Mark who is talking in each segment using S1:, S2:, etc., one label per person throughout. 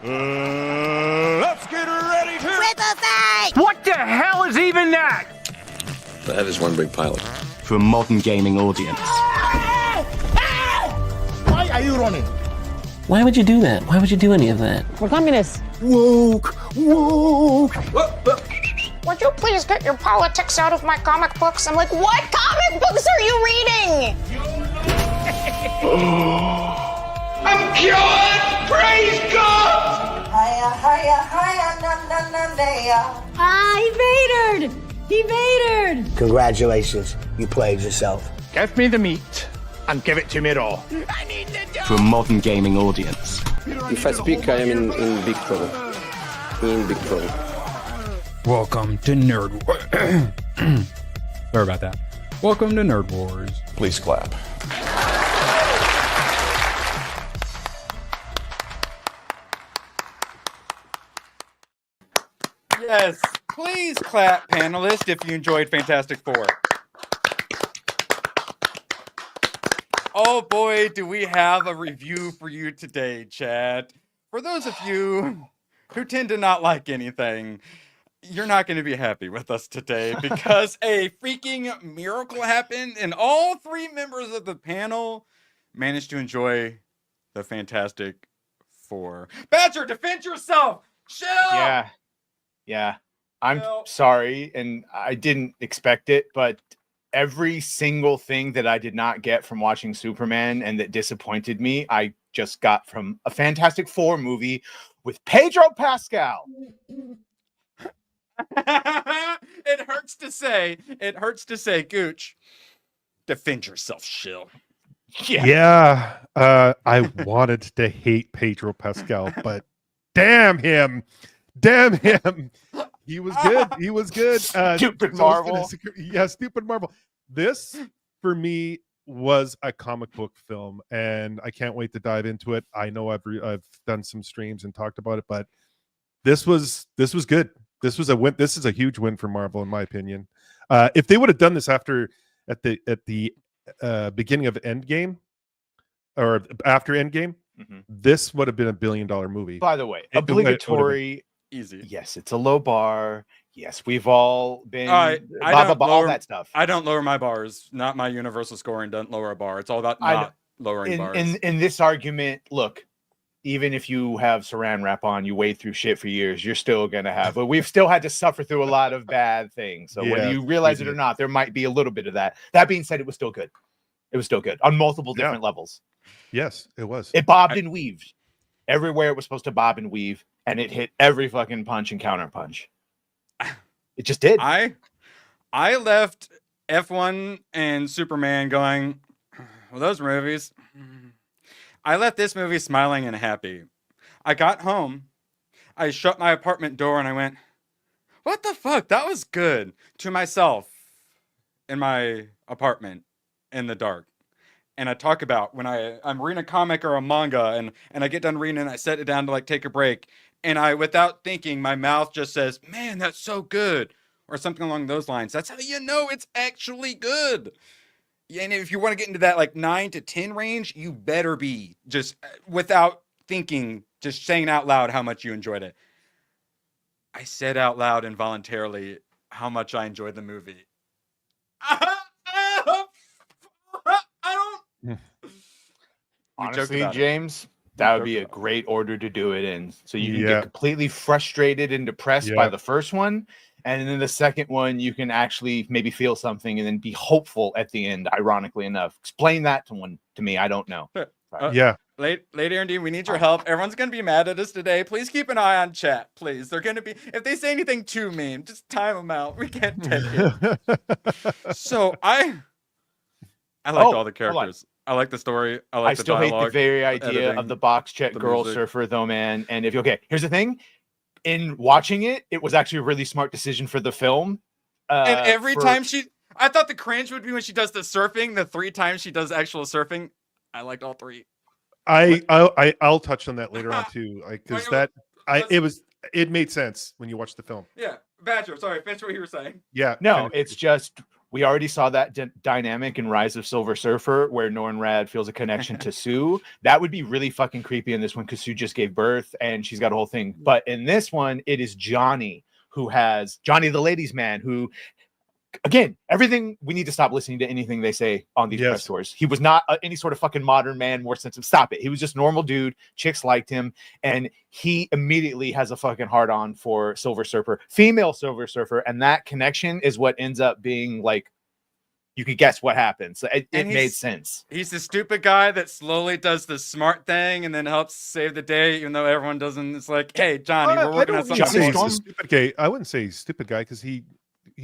S1: Let's get ready to
S2: Triple face!
S3: What the hell is even that?
S4: That is one big pilot.
S3: For a modern gaming audience.
S1: Why are you running?
S5: Why would you do that? Why would you do any of that?
S6: We're communists.
S1: Woke.
S6: Would you please get your politics out of my comic books? I'm like, what comic books are you reading?
S7: I'm cured! Praise God!
S2: Hiya, hiya, hiya, na na na na.
S8: Ah, he vatored! He vatored!
S9: Congratulations, you played yourself.
S1: Give me the meat and give it to me raw.
S3: For a modern gaming audience.
S4: If I speak, I am in big trouble. In big trouble.
S10: Welcome to Nerd Wars. Sorry about that. Welcome to Nerd Wars.
S1: Please clap.
S11: Yes, please clap, panelists, if you enjoyed Fantastic Four. Oh boy, do we have a review for you today, Chad. For those of you who tend to not like anything, you're not going to be happy with us today because a freaking miracle happened and all three members of the panel managed to enjoy the Fantastic Four. Badger, defend yourself! Chill!
S12: Yeah, I'm sorry, and I didn't expect it, but every single thing that I did not get from watching Superman and that disappointed me, I just got from a Fantastic Four movie with Pedro Pascal.
S11: It hurts to say, Gooch, defend yourself, shill.
S13: Yeah, I wanted to hate Pedro Pascal, but damn him. He was good.
S12: Stupid Marvel.
S13: Yeah, stupid Marvel. This, for me, was a comic book film, and I can't wait to dive into it. I know I've done some streams and talked about it, but this was good. This was a win. This is a huge win for Marvel, in my opinion. If they would have done this at the beginning of Endgame or after Endgame, this would have been $1 billion movie.
S12: By the way, obligatory.
S11: Easy.
S12: Yes, it's a low bar. Yes, we've all been
S11: all
S12: that stuff.
S11: I don't lower my bars. Not my universal scoring doesn't lower a bar. It's all about not lowering bars.
S12: In this argument, look, even if you have saran wrap on, you wade through shit for years, you're still gonna have. But we've still had to suffer through a lot of bad things. So whether you realize it or not, there might be a little bit of that. That being said, it was still good. It was still good on multiple different levels.
S13: Yes, it was.
S12: It bobbed and weaved everywhere it was supposed to bob and weave. And it hit every fucking punch and counter punch. It just did.
S11: I left F1 and Superman going, well, those movies. I left this movie smiling and happy. I got home. I shut my apartment door and I went, what the fuck? That was good. To myself in my apartment in the dark. And I talk about when I'm reading a comic or a manga and I get done reading and I set it down to like take a break. And I, without thinking, my mouth just says, man, that's so good. Or something along those lines. That's how you know it's actually good. And if you want to get into that like 9 to 10 range, you better be just without thinking, just saying out loud how much you enjoyed it. I said out loud involuntarily how much I enjoyed the movie.
S12: Honestly, James, that would be a great order to do it in. So you can get completely frustrated and depressed by the first one. And then the second one, you can actually maybe feel something and then be hopeful at the end, ironically enough. Explain that to me. I don't know.
S11: Late Andy, we need your help. Everyone's going to be mad at us today. Please keep an eye on chat, please. They're going to be, if they say anything too mean, just time them out. We can't take it. So I liked all the characters. I like the story. I
S12: still hate the very idea of the box check girl surfer, though, man. And here's the thing. In watching it, it was actually a really smart decision for the film.
S11: And every time I thought the cringe would be when she does the surfing. The 3 times she does actual surfing, I liked all 3.
S13: I'll touch on that later on too, because it made sense when you watch the film.
S11: Yeah, Badger. Sorry, finish what you were saying.
S13: Yeah,
S12: no, it's just We already saw that dynamic in Rise of Silver Surfer, where Norrin feels a connection to Sooo. That would be really fucking creepy in this one, because Sooo just gave birth and she's got a whole thing. But in this one, it is Johnny the ladies' man, who, again, everything, we need to stop listening to anything they say on these press tours. He was not any sort of fucking modern man, more sensitive. Stop it. He was just a normal dude. Chicks liked him. And he immediately has a fucking hard on for Silver Surfer, female Silver Surfer. And that connection is what ends up being like, you could guess what happens. So it made sense.
S11: He's the stupid guy that slowly does the smart thing and then helps save the day, even though everyone doesn't. It's like, hey, Johnny, we're working on something.
S13: He's a stupid guy. I wouldn't say he's a stupid guy, because he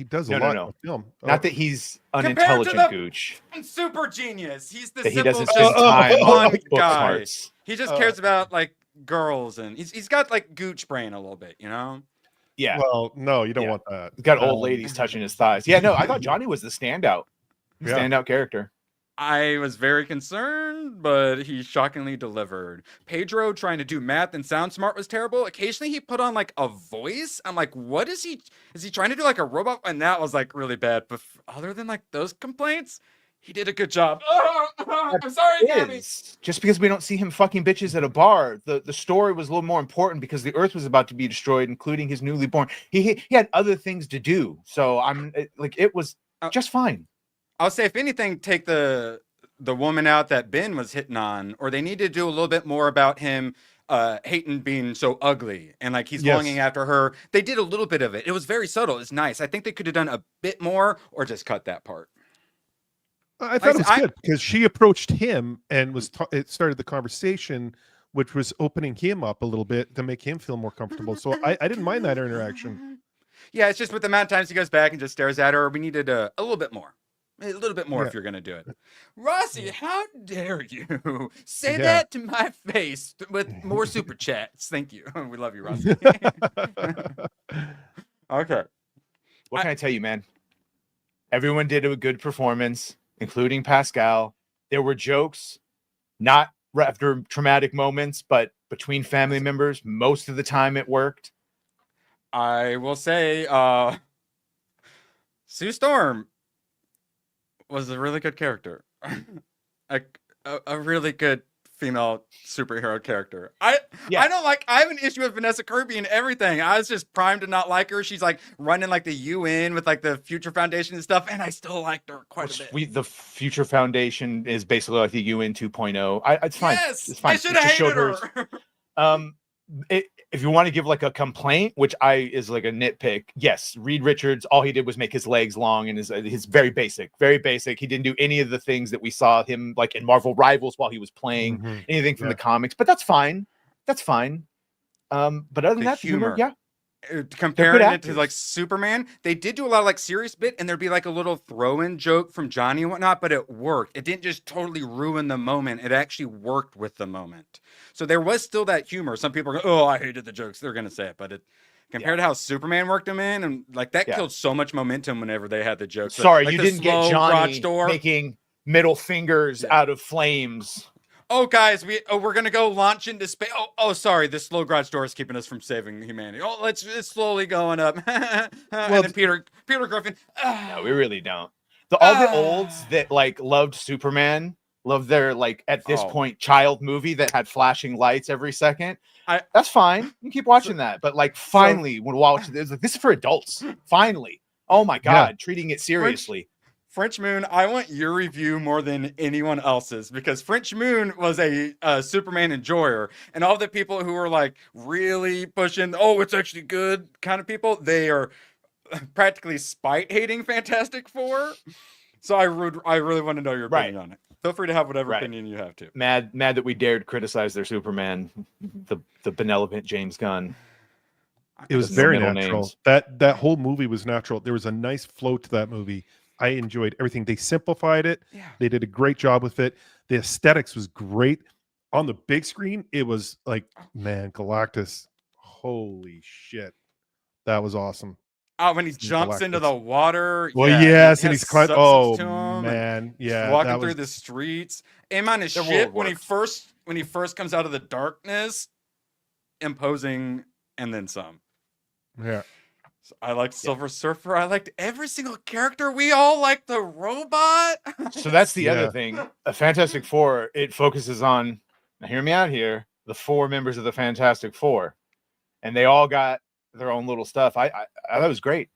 S13: does a lot in the film.
S12: Not that he's unintelligent gooch.
S11: Super genius. He's the
S12: that he
S11: simple,
S12: doesn't spend time
S11: fun
S12: on
S11: guy.
S12: smarts.
S11: He just cares about like girls, and he's got like gooch brain a little bit, you know?
S12: Yeah.
S13: Well, no, you don't want that.
S12: He's got old ladies touching his thighs. Yeah, no, I thought Johnny was the standout character.
S11: I was very concerned, but he shockingly delivered. Pedro trying to do math and sound smart was terrible. Occasionally he put on like a voice. I'm like, what is he? Is he trying to do like a robot? And that was like really bad. But other than like those complaints, he did a good job. I'm sorry, Gabby.
S12: Just because we don't see him fucking bitches at a bar, the story was a little more important, because the Earth was about to be destroyed, including his newly born. He had other things to do. So it was just fine.
S11: I'll say, if anything, take the woman out that Ben was hitting on, or they need to do a little bit more about him hating being so ugly and like he's longing after her. They did a little bit of it. It was very subtle. It's nice. I think they could have done a bit more, or just cut that part.
S13: I thought it was good, because she approached him and it started the conversation, which was opening him up a little bit to make him feel more comfortable. So I didn't mind that interaction.
S11: Yeah, it's just with the amount of times he goes back and just stares at her, we needed a little bit more. A little bit more if you're going to do it. Rossi, how dare you say that to my face with more super chats? Thank you. We love you, Rossi. Okay.
S12: What can I tell you, man? Everyone did a good performance, including Pascal. There were jokes, not after traumatic moments, but between family members. Most of the time it worked.
S11: I will say, Sue Storm was a really good character. a really good female superhero character. I have an issue with Vanessa Kirby and everything. I was just primed to not like her. She's like running like the UN with like the Future Foundation and stuff, and I still liked her quite a bit.
S12: The Future Foundation is basically like the UN 2.0. It's fine.
S11: Yes,
S12: it's fine.
S11: I should have hated her.
S12: If you want to give like a complaint, which is like a nitpick, yes, Reed Richards, all he did was make his legs long, and his very basic. He didn't do any of the things that we saw him like in Marvel Rivals while he was playing anything from the comics, but that's fine. But other than that, humor,
S11: comparing it to like Superman, they did do a lot of like serious bit, and there'd be like a little throw-in joke from Johnny and whatnot, but it worked. It didn't just totally ruin the moment. It actually worked with the moment. So there was still that humor. Some people are going, oh, I hated the jokes. They're going to say it, but compared to how Superman worked them in, and like that killed so much momentum whenever they had the jokes.
S12: Sorry,
S11: like
S12: you didn't get Johnny making middle fingers out of flames.
S11: Oh, guys, we're gonna go launch into space. Oh, sorry, this slow garage door is keeping us from saving humanity. Oh, it's slowly going up. And then Peter Griffin.
S12: No, we really don't. All the olds that like loved Superman, loved their like at this point child movie that had flashing lights every second. That's fine. You can keep watching that, but like finally, when watching this, like, this is for adults. Finally, oh my god, treating it seriously.
S11: French Moon, I want your review more than anyone else's, because French Moon was a Superman enjoyer, and all the people who were like really pushing, oh, it's actually good kind of people, they are practically spite hating Fantastic Four. So I really want to know your opinion on it. Feel free to have whatever opinion you have to.
S12: Mad that we dared criticize their Superman, the benevolent James Gunn.
S13: It was very natural. That whole movie was natural. There was a nice flow to that movie. I enjoyed everything. They simplified it. Yeah. They did a great job with it. The aesthetics was great. On the big screen, it was like, man, Galactus. Holy shit. That was awesome.
S11: Oh, when he jumps into the water.
S13: Well, yes, and he's climbing. Oh, man. Yeah.
S11: Walking through the streets. Him on his ship when he first comes out of the darkness, imposing, and then some.
S13: Yeah.
S11: I liked Silver Surfer. I liked every single character. We all liked the robot.
S12: So that's the other thing. A Fantastic Four, it focuses on, now hear me out here, the 4 members of the Fantastic Four. And they all got their own little stuff. I thought it was great.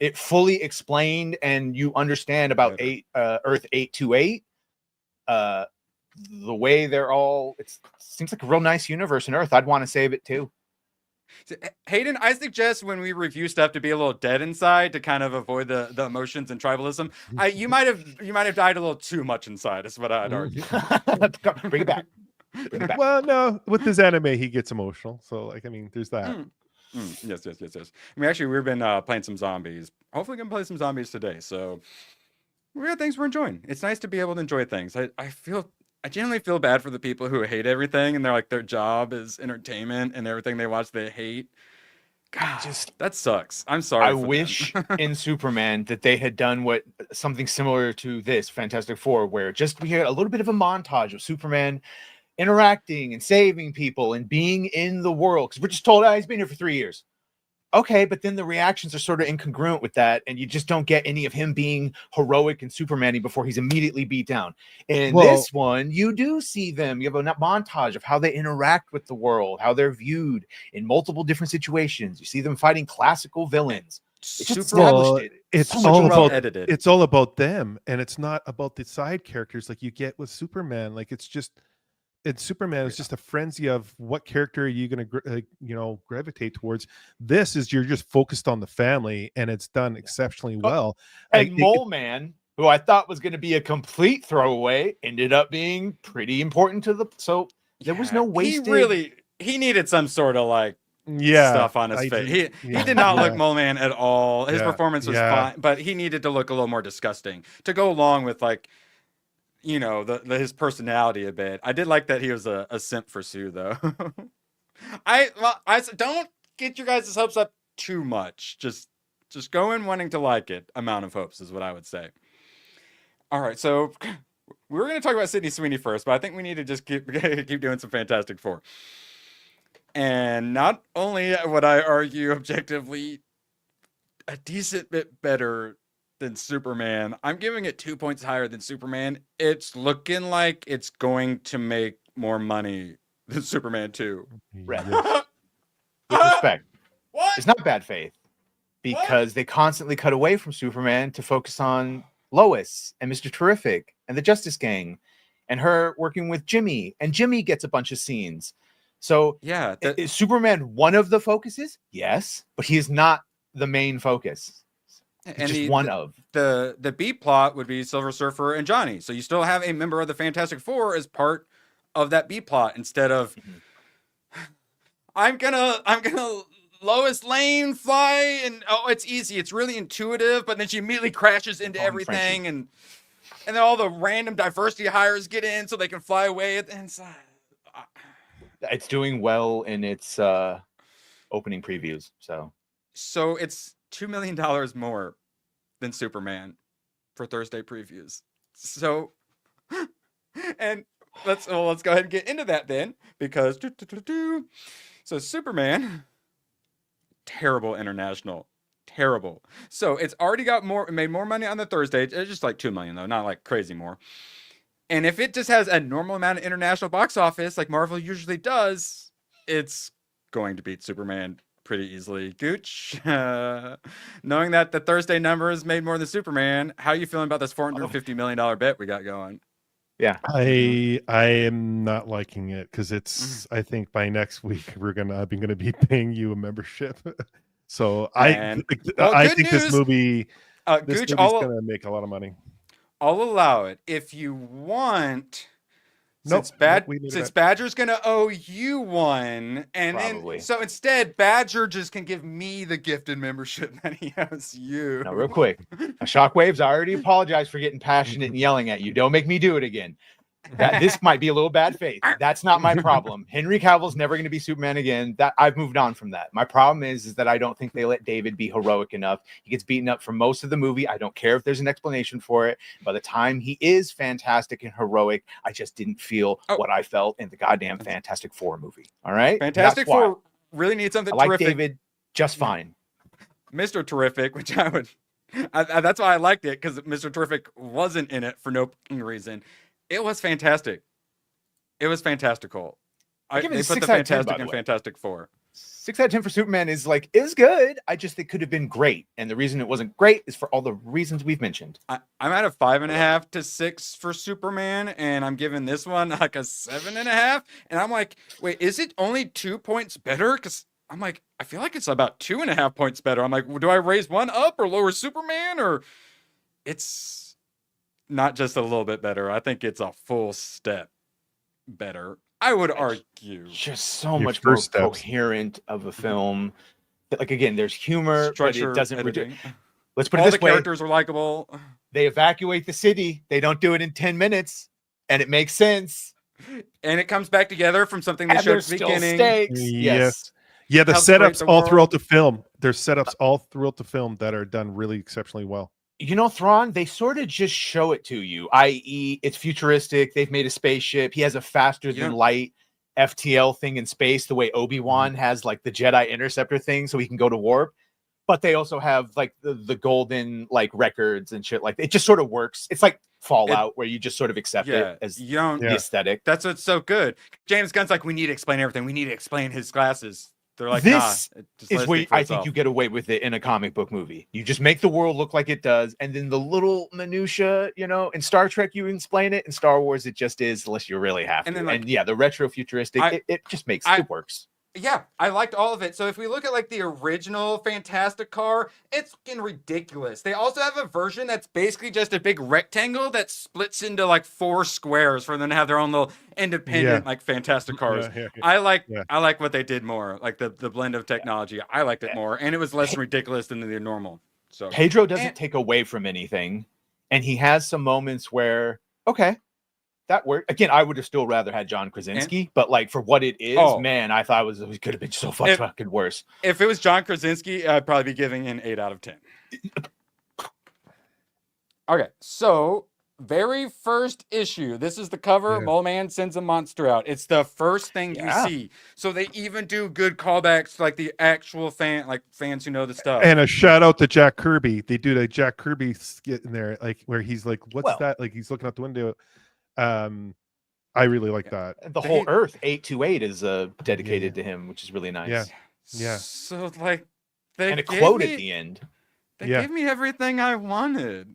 S12: It fully explained, and you understand about Earth 828. The way they're all, it seems like a real nice universe in Earth. I'd want to save it too.
S11: Hayden, I suggest when we review stuff to be a little dead inside to kind of avoid the emotions and tribalism. You might have died a little too much inside, is what I'd argue.
S12: Bring it back.
S13: Well, no, with his anime, he gets emotional. So, like, I mean, there's that.
S11: Yes. I mean, actually, we've been playing some zombies. Hopefully, gonna play some zombies today. So, we got things we're enjoying. It's nice to be able to enjoy things. I genuinely feel bad for the people who hate everything and they're like their job is entertainment and everything they watch they hate. God, that sucks. I'm sorry.
S12: I wish in Superman that they had done something similar to this Fantastic Four, where just we had a little bit of a montage of Superman interacting and saving people and being in the world, because we're just told, he's been here for 3 years. Okay, but then the reactions are sort of incongruent with that, and you just don't get any of him being heroic and Superman-y before he's immediately beat down. In this one, you do see them. You have a montage of how they interact with the world, how they're viewed in multiple different situations. You see them fighting classical villains. It's
S13: all about them, and it's not about the side characters like you get with Superman. Like Superman is just a frenzy of what character are you going to gravitate towards. This is you're just focused on the family, and it's done exceptionally well.
S12: And Mole Man, who I thought was going to be a complete throwaway, ended up being pretty important to the. So there was no wasted.
S11: He needed some sort of stuff on his face. He did not look Mole Man at all. His performance was fine, but he needed to look a little more disgusting to go along with his personality a bit. I did like that he was a simp for Sooo, though. I don't get your guys' hopes up too much. Just go in wanting to like it. Amount of hopes is what I would say. All right, so we were going to talk about Sydney Sweeney first, but I think we need to just keep doing some Fantastic Four. And not only would I argue objectively a decent bit better than Superman, I'm giving it 2 points higher than Superman. It's looking like it's going to make more money than Superman 2.
S12: With respect, it's not bad faith, because they constantly cut away from Superman to focus on Lois and Mr. Terrific and the Justice Gang and her working with Jimmy, and Jimmy gets a bunch of scenes. So is Superman one of the focuses? Yes, but he is not the main focus.
S11: And the B plot would be Silver Surfer and Johnny. So you still have a member of the Fantastic Four as part of that B plot instead of I'm gonna Lois Lane fly and it's easy. It's really intuitive, but then she immediately crashes into everything and then all the random diversity hires get in so they can fly away at the inside.
S12: It's doing well in its opening previews.
S11: So it's $2 million more than Superman for Thursday previews. So, and let's go ahead and get into that then, because so Superman, terrible international, terrible. So it's already made more money on the Thursday. It's just like $2 million though, not like crazy more. And if it just has a normal amount of international box office like Marvel usually does, it's going to beat Superman pretty easily. Gooch, knowing that the Thursday numbers made more than Superman, how are you feeling about this $450 million bet we got going?
S12: Yeah,
S13: I am not liking it, because it's I think by next week I'm gonna be paying you a membership. So I think this movie is gonna make a lot of money.
S11: I'll allow it if you want. Since Badger's gonna owe you one, and then so instead Badger just can give me the gifted membership that he owes you.
S12: Now, real quick, Shockwaves, I already apologized for getting passionate and yelling at you. Don't make me do it again. This might be a little bad faith. That's not my problem. Henry Cavill's never going to be Superman again. That I've moved on from that. My problem is that I don't think they let David be heroic enough. He gets beaten up for most of the movie. I don't care if there's an explanation for it. By the time he is fantastic and heroic, I just didn't feel what I felt in the goddamn Fantastic Four movie. All right,
S11: Fantastic Four really needs something
S12: I like
S11: terrific.
S12: David just fine.
S11: Mr. Terrific, which that's why I liked it, because Mr. Terrific wasn't in it for no reason. It was fantastic. It was fantastical.
S12: I give it
S11: They
S12: a
S11: put
S12: 6
S11: the
S12: out of 10,
S11: Fantastic
S12: by the
S11: and
S12: way.
S11: Fantastic Four.
S12: 6 out of 10 for Superman is good. I just think it could have been great. And the reason it wasn't great is for all the reasons we've mentioned.
S11: I'm at a 5.5 to 6 for Superman, and I'm giving this one like a 7.5. And I'm like, wait, is it only 2 points better? Because I'm like, I feel like it's about 2.5 points better. I'm like, well, do I raise one up or lower Superman? Or it's not just a little bit better. I think it's a full step better. I would argue.
S12: Just so much more coherent of a film. Like, again, there's humor,
S11: Structure,
S12: but it doesn't.
S11: editing.
S12: Let's put it
S11: All
S12: this
S11: the
S12: way:
S11: characters are likable.
S12: they evacuate the city. They don't do it in 10 minutes, and it makes sense.
S11: And it comes back together from something they
S12: And
S11: showed
S12: there's
S11: at the
S12: still
S11: beginning.
S12: stakes.
S13: Yes. Yeah, the
S11: Helps create
S13: setups
S11: the
S13: all
S11: world.
S13: throughout the film. There's setups all throughout the film that are done really exceptionally well.
S12: You know, Thrawn, they sort of just show it to you, i.e., it's futuristic. They've made a spaceship. He has a faster than light FTL thing in space, the way Obi-Wan has like the Jedi Interceptor thing so he can go to warp. But they also have like the golden like records and shit. Like, it just sort of works. It's like Fallout, where you just sort of accept it as
S11: you don't,
S12: the aesthetic.
S11: That's what's so good. James Gunn's like, we need to explain everything. We need to explain his glasses. They're like,
S12: This
S11: nah, just let
S12: is
S11: it
S12: where
S11: speak for
S12: I
S11: itself.
S12: think you get away with it in a comic book movie. You just make the world look like it does, and then the little minutia, you know, in Star Trek you explain it, in Star Wars it just is, unless you really have to.
S11: And then, like,
S12: and yeah, the retro futuristic, it just makes it works.
S11: Yeah, I liked all of it. So if we look at like the original Fantastic car, it's fucking ridiculous. They also have a version that's basically just a big rectangle that splits into like 4 squares for them to have their own little independent like Fantastic cars. I like what they did more, like the blend of technology. I liked it more, and it was less ridiculous than the normal. So
S12: Pedro doesn't take away from anything, and he has some moments where that worked. Again, I would have still rather had John Krasinski, but like for what it is, man, I thought it could have been so fucking worse.
S11: If it was John Krasinski, I'd probably be giving an 8 out of 10. Okay, so very first issue. This is the cover. Mole Man sends a monster out. It's the first thing you see. So they even do good callbacks to like the actual fans who know the stuff.
S13: And a shout out to Jack Kirby. They do the Jack Kirby skit in there, like where he's like, "What's that?" Like he's looking out the window. I really like that.
S12: The whole Earth 828 is dedicated to him, which is really nice.
S13: Yeah.
S11: So like,
S12: and a quote at the end.
S11: They gave me everything I wanted.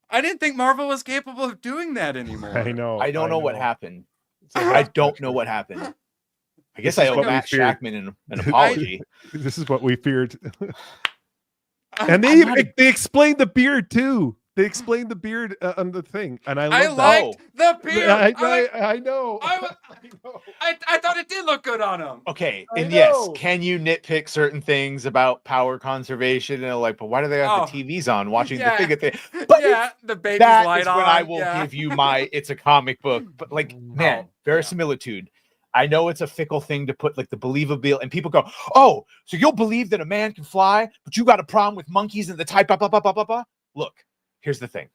S11: I didn't think Marvel was capable of doing that anymore.
S13: I know.
S12: I don't know what happened. I don't know what happened. I guess I owe Matt Shackman an apology.
S13: This is what we feared. And they explained the beard too. They explained the beard on the thing, and I
S11: liked the beard.
S13: I know.
S11: I thought it did look good on him.
S12: Okay, and yes, can you nitpick certain things about power conservation and like, but why do they have the TVs on watching the figure thing? But
S11: the baby's
S12: that
S11: light
S12: is
S11: on.
S12: when I will give you my. It's a comic book, but like, man, verisimilitude. I know it's a fickle thing to put like the believable, and people go, "Oh, so you'll believe that a man can fly, but you got a problem with monkeys and the type blah blah blah blah blah blah." Look. Here's the thing.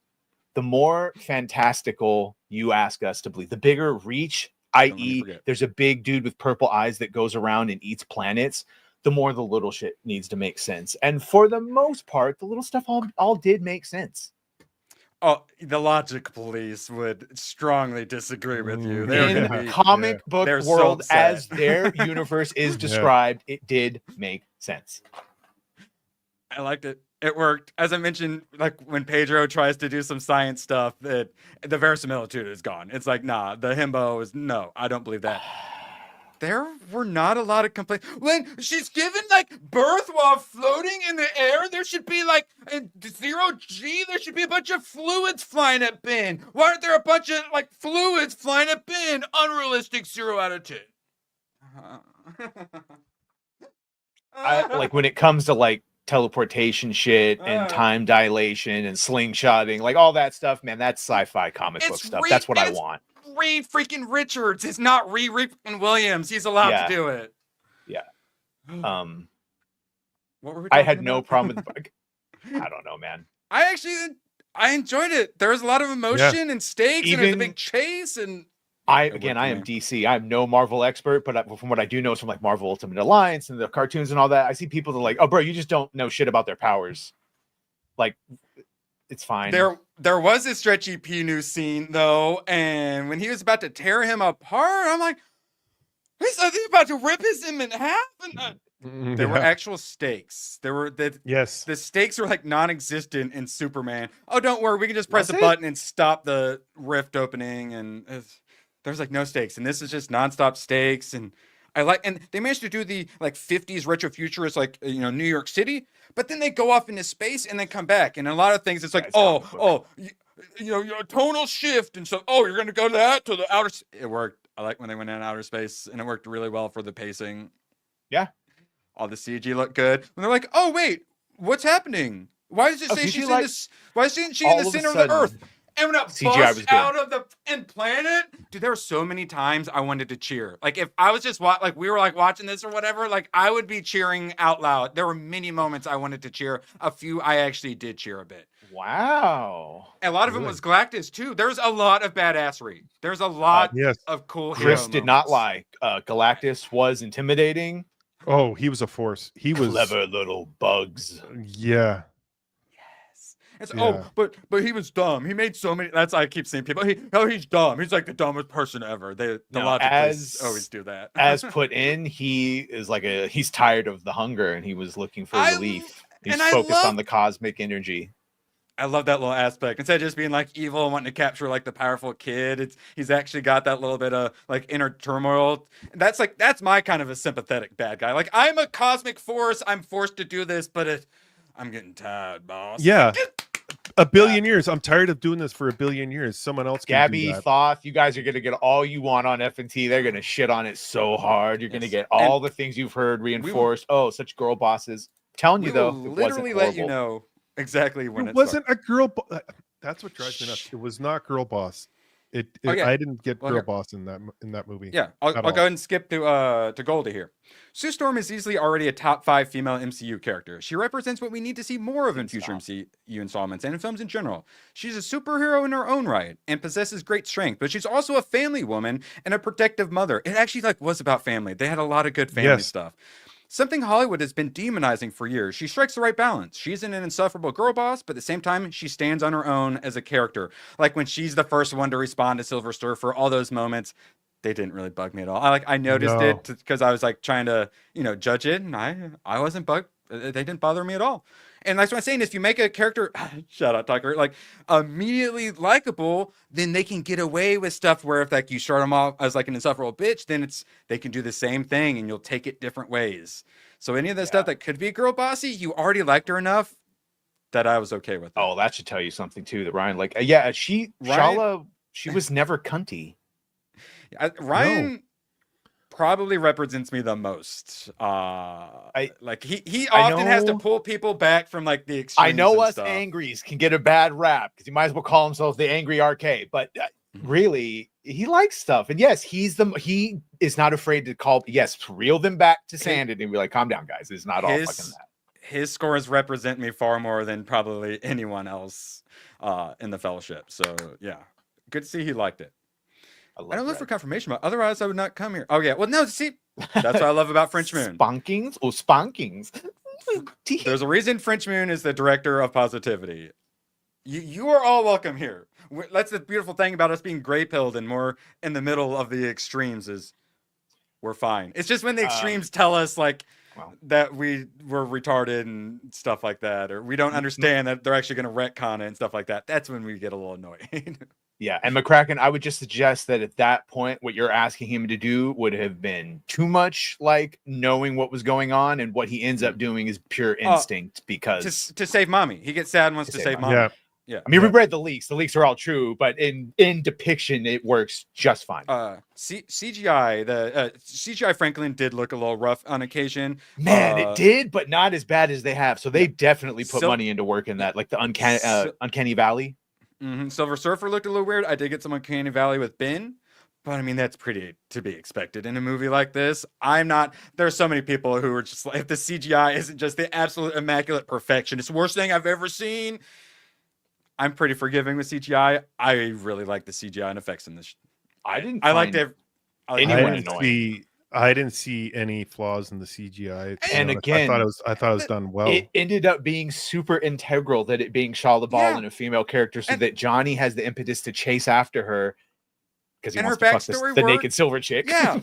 S12: The more fantastical you ask us to believe, the bigger reach, i.e. there's a big dude with purple eyes that goes around and eats planets, the more the little shit needs to make sense. And for the most part, the little stuff all did make sense.
S11: Oh, the logic police would strongly disagree with you.
S12: In comic book world, as their universe is described, it did make sense.
S11: I liked it. It worked. As I mentioned, like when Pedro tries to do some science stuff, the verisimilitude is gone. It's like, nah, the himbo is no, I don't believe that. There were not a lot of complaints. When she's given like birth while floating in the air, there should be like in 0G, there should be a bunch of fluids flying at Ben. Why aren't there a bunch of like fluids flying at Ben? Unrealistic 0 out of 10.
S12: I like when it comes to like teleportation shit and time dilation and slingshotting, like all that stuff, man, that's sci-fi comic book stuff. That's what I want.
S11: Reed freaking Richards. It's not Reed freaking Williams. He's allowed to do it.
S12: Yeah.
S11: What were we
S12: I had
S11: talking
S12: no
S11: about?
S12: problem with I don't know, man.
S11: I enjoyed it. There was a lot of emotion and stakes, and it was a big chase, and
S12: I
S11: It worked
S12: am
S11: for me.
S12: DC. I'm no Marvel expert, but from what I do know from like Marvel Ultimate Alliance and the cartoons and all that, I see people that are like, oh, bro, you just don't know shit about their powers. Like, it's fine.
S11: There was a stretchy Pinu scene though, and when he was about to tear him apart, I'm like, he's about to rip him in half, and there were actual stakes. There were the stakes were like non-existent in Superman. Oh, don't worry, we can just press a button and stop the rift opening, and there's like no stakes. And this is just nonstop stakes, and and they managed to do the like 50s retrofuturist, like New York City, but then they go off into space and then come back. And a lot of things, it's like, your tonal shift, and so you're gonna go to the outer. It worked. I like when they went in outer space, and it worked really well for the pacing.
S12: Yeah.
S11: All the CG looked good. And they're like, oh wait, what's happening? Why does it say she's in this? Why isn't she in the center of the Earth? And when it bust out of the planet, dude, there were so many times I wanted to cheer. Like if I was just we were like watching this or whatever, like I would be cheering out loud. There were many moments I wanted to cheer. A few I actually did cheer a bit.
S12: Wow.
S11: A lot of them was Galactus too. There's a lot of badassery. There's a lot of cool.
S12: Chris did not lie. Galactus was intimidating.
S13: Oh, he was a force. He was
S12: clever little bugs.
S13: Yeah.
S11: It's, but he was dumb. He made so many. That's I keep seeing people. He's dumb. He's like the dumbest person ever. The logic always do that.
S12: As put in, he is like he's tired of the hunger and he was looking for relief. He's focused on the cosmic energy.
S11: I love that little aspect. Instead of just being like evil and wanting to capture like the powerful kid, he's actually got that little bit of like inner turmoil. That's my kind of a sympathetic bad guy. Like I'm a cosmic force. I'm forced to do this, but I'm getting tired, boss.
S13: Yeah. A billion years. I'm tired of doing this for a billion years. Someone else can
S12: Gabby,
S13: do that.
S12: Thoth, you guys are going to get all you want on FNT. They're going to shit on it so hard. You're going to get all the things you've heard reinforced. Such girl bosses. Telling you, though, it
S11: literally let you know exactly when
S13: it wasn't a girl. That's what drives me nuts. It was not girl boss. I didn't get girl boss in that movie.
S11: Yeah, I'll go ahead and skip to Goldie here. Sue Storm is easily already a top 5 female MCU character. She represents what we need to see more of in future MCU installments and in films in general. She's a superhero in her own right and possesses great strength, but she's also a family woman and a protective mother. It actually was about family. They had a lot of good family stuff. Something Hollywood has been demonizing for years. She strikes the right balance. She's an insufferable girl boss, but at the same time, she stands on her own as a character. Like when she's the first one to respond to Silver Surfer, all those moments, they didn't really bug me at all. I noticed it because I was like trying to, judge it, and I wasn't bugged. They didn't bother me at all. And that's what I'm saying. If you make a character, shout out Tucker, like immediately likable, then they can get away with stuff where if like you start them off as like an insufferable bitch, then they can do the same thing and you'll take it different ways. So any of the stuff that could be girl bossy, you already liked her enough that I was okay with it.
S12: Oh, that should tell you something too. That Ryan, Shala, she was never cunty.
S11: Ryan probably represents me the most. He often has to pull people back from like the extremes.
S12: I know us
S11: stuff.
S12: Angries can get a bad rap because he might as well call himself the Angry RK, but really he likes stuff. And yes, he is not afraid to reel them back to sanity and be like, calm down, guys. It's not all fucking that.
S11: His scores represent me far more than probably anyone else in the Fellowship. So yeah, good to see he liked it. I don't look for confirmation, but otherwise I would not come here. Oh yeah, well no, see, that's what I love about French Moon.
S12: Sponkings.
S11: There's a reason French Moon is the director of positivity. You are all welcome here. That's the beautiful thing about us being gray-pilled and more in the middle of the extremes is we're fine. It's just when the extremes tell us that we were retarded and stuff like that, or we don't understand that they're actually going to retcon it and stuff like that. That's when we get a little annoyed.
S12: Yeah, and McCracken, I would just suggest that at that point, what you're asking him to do would have been too much like knowing what was going on, and what he ends up doing is pure instinct because
S11: to save mommy. He gets sad and wants to save mommy. Yeah.
S12: I mean, we read the leaks. The leaks are all true, but in depiction, it works just fine.
S11: CGI, the CGI Franklin did look a little rough on occasion.
S12: Man, it did, but not as bad as they have. So they definitely put money into work in that, like the Uncanny Valley.
S11: Mm-hmm. Silver Surfer looked a little weird. I did get some Uncanny Valley with Ben, but I mean that's pretty to be expected in a movie like this. There's so many people who are just like, if the CGI isn't just the absolute immaculate perfection, it's the worst thing I've ever seen. I'm pretty forgiving with CGI. I really like the CGI and effects in this.
S12: I didn't.
S11: I liked
S12: find
S11: it. I liked
S12: anyone
S11: it.
S12: annoying.
S13: I didn't see any flaws in the CGI. to be
S12: And
S13: honest.
S12: again,
S13: I thought it was done well.
S12: It ended up being super integral that it being Shaw LaBelle
S11: Yeah.
S12: and a female character, so that Johnny has the impetus to chase after her because he
S11: And
S12: wants
S11: her
S12: to fuck
S11: backstory
S12: the
S11: worked.
S12: naked silver chick.
S11: Yeah.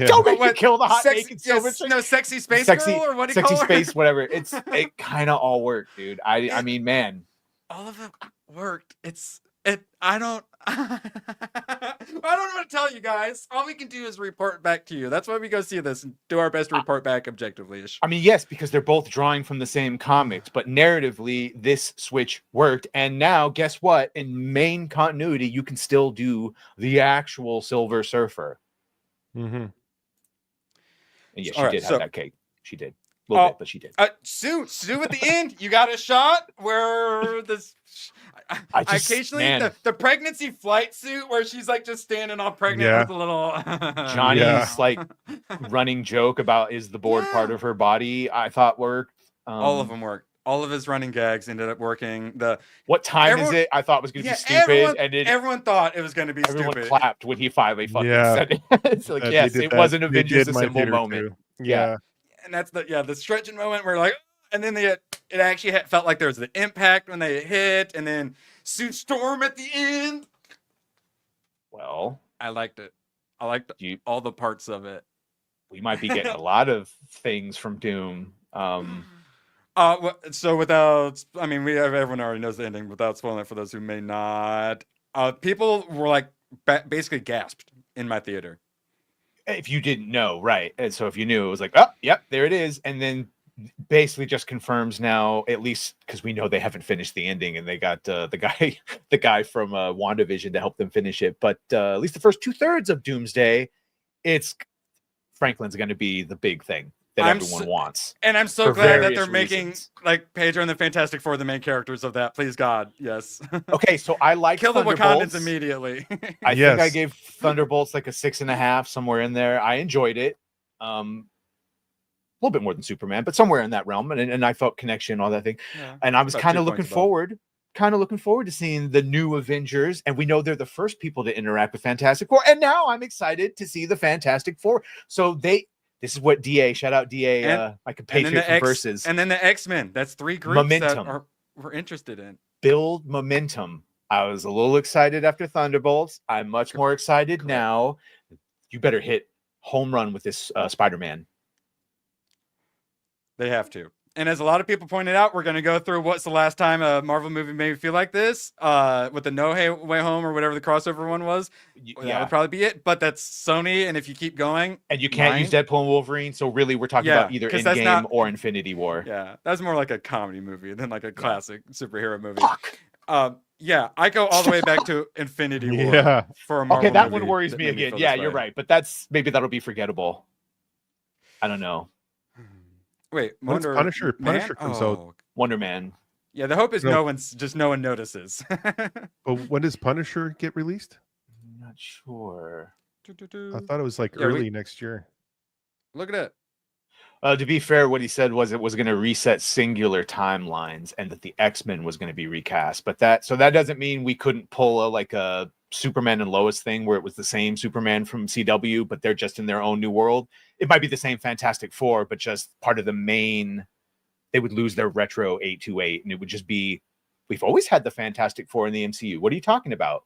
S12: Don't make me
S11: What-
S12: kill the hot
S11: sexy-
S12: naked silver
S11: yes,
S12: chick.
S11: no, sexy space
S12: sexy,
S11: girl, or what do you
S12: sexy
S11: call her?
S12: space, whatever. It kind of all worked, dude. I mean, man.
S11: All of it worked. I don't I don't know what to tell you guys. All we can do is report back to you. That's why we go see this and do our best to report back objectively.
S12: I mean, yes, because they're both drawing from the same comics, but narratively, this switch worked. And now, guess what? In main continuity, you can still do the actual Silver Surfer.
S13: Mm-hmm.
S12: And yeah, she
S11: All right,
S12: did
S11: so-
S12: have that cake. She did. A little bit, but she did.
S11: Sue at the end, you got a shot where this. I occasionally
S12: man.
S11: the pregnancy flight suit where she's like just standing all pregnant
S13: Yeah.
S11: with a little
S12: Johnny's like running joke about is the board part of her body, I thought worked.
S11: All of them worked. All of his running gags ended up working.
S12: What time
S11: everyone-
S12: is it? I thought was going to be stupid, and
S11: everyone thought it was going to be
S12: everyone
S11: stupid.
S12: clapped when he finally fucking
S13: Yeah.
S12: said it. It's like,
S13: They
S12: yes,
S13: did
S12: it
S13: that.
S12: was an
S13: They
S12: Avengers
S13: did in my
S12: Assemble
S13: theater,
S12: moment.
S13: too.
S12: Yeah.
S11: And that's the stretching moment where like, and then it actually felt like there was the impact when they hit, and then Sue Storm at the end.
S12: Well,
S11: I liked it. I liked all the parts of it.
S12: We might be getting a lot of things from Doom.
S11: So without, I mean, everyone already knows the ending. Without spoiling it for those who may not, people were like basically gasped in my theater.
S12: If you didn't know, right? And so if you knew, it was like, oh, yep, there it is. And then basically just confirms now, at least because we know they haven't finished the ending, and they got the guy from WandaVision to help them finish it. But at least the first 2/3 of Doomsday, it's Franklin's going to be the big thing that everyone wants.
S11: And I'm so
S12: for
S11: glad that they're
S12: various
S11: making
S12: reasons.
S11: like Pedro and the Fantastic Four the main characters of that. Please God, yes.
S12: Okay, so I like
S11: Kill the Wakandans
S12: Thunderbolts.
S11: immediately.
S12: I think I gave Thunderbolts like a 6.5, somewhere in there. I enjoyed it. A little bit more than Superman, but somewhere in that realm. And I felt connection, all that thing.
S11: Yeah,
S12: and I was
S11: about
S12: kind
S11: 2
S12: of looking
S11: points above.
S12: forward to seeing the new Avengers. And we know they're the first people to interact with Fantastic Four. And now I'm excited to see the Fantastic Four. So this is what DA, shout out DA, my compatriot from Versus.
S11: And then the X-Men. That's 3 groups
S12: Momentum.
S11: that we're interested in.
S12: Build momentum. I was a little excited after Thunderbolts. I'm much more excited now. You better hit home run with this Spider-Man.
S11: They have to. And as a lot of people pointed out, we're going to go through what's the last time a Marvel movie made me feel like this, with the No Way Home or whatever the crossover one was. That would probably be it. But that's Sony, and if you keep going,
S12: and you can't use Deadpool and Wolverine, so really we're talking about either
S11: 'cause that's
S12: Endgame
S11: not-
S12: or Infinity War.
S11: Yeah, that's more like a comedy movie than like a classic superhero movie. Yeah, I go all the way back to Infinity War.
S13: Yeah.
S11: For a Marvel
S12: Okay, that
S11: movie
S12: one worries me
S11: made
S12: again.
S11: feel
S12: Yeah,
S11: this
S12: you're
S11: way.
S12: right. But that'll be forgettable. I don't know.
S11: Wait,
S13: When's Punisher? Punisher comes out.
S12: Wonder Man.
S11: Yeah, the hope is
S13: No.
S11: no one notices.
S13: But when does Punisher get released?
S12: I'm not sure.
S13: I thought it was like
S11: Yeah,
S13: early next year.
S11: Look at it.
S12: To be fair, what he said was it was going to reset singular timelines, and that the X-Men was going to be recast. But that doesn't mean we couldn't pull a Superman and Lois thing where it was the same Superman from CW, but they're just in their own new world. It might be the same Fantastic Four, but just part of the main. They would lose their retro 828, and it would just be. We've always had the Fantastic Four in the MCU. What are you talking about?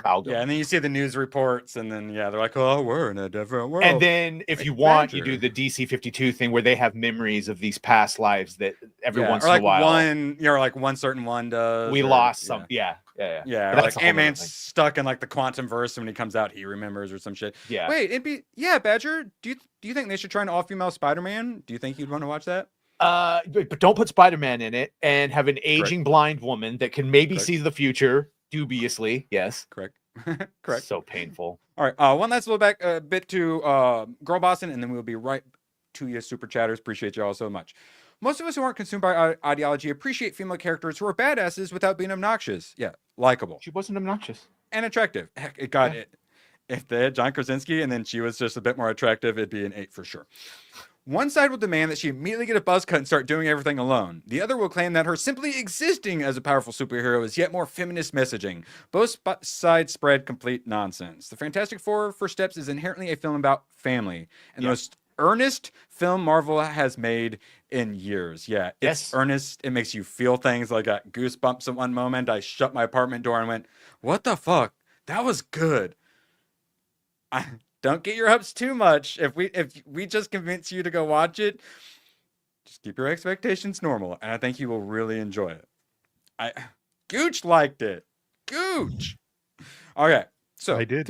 S11: Yeah, and then you see the news reports, and then they're like, "Oh, we're in a different world."
S12: And then, if you want, you do the DC 52 thing where they have memories of these past lives that every once in a while.
S11: One certain one does.
S12: We lost some. Yeah.
S11: Yeah,
S12: But
S11: or
S12: that's
S11: like
S12: a whole
S11: Ant-Man's
S12: nother thing.
S11: stuck in like the quantum verse, and when he comes out, he remembers or some shit.
S12: Yeah.
S11: Wait, Badger. Do you think they should try an all-female Spider-Man? Do you think you'd want to watch that?
S12: But don't put Spider-Man in it, and have an aging blind woman that can maybe see the future dubiously. Yes.
S11: Correct. Correct.
S12: So painful.
S11: All right. One last little back bit to Girl Boston, and then we'll be right to you, super chatters. Appreciate you all so much. Most of us who aren't consumed by ideology appreciate female characters who are badasses without being obnoxious. Yeah, likable.
S12: She wasn't obnoxious
S11: and attractive. Heck, it got it. If they had John Krasinski and then she was just a bit more attractive, it'd be an 8 for sure. One side will demand that she immediately get a buzz cut and start doing everything alone. The other will claim that her simply existing as a powerful superhero is yet more feminist messaging. Both sides spread complete nonsense. The Fantastic Four First Steps is inherently a film about family, and the most earnest film Marvel has made in years. Yeah, it's earnest. It makes you feel things. Like I got goosebumps at one moment. I shut my apartment door and went, "What the fuck? That was good." Don't get your hopes too much. If we just convince you to go watch it, just keep your expectations normal, and I think you will really enjoy it. Gooch liked it. Gooch. Okay, so
S13: I did.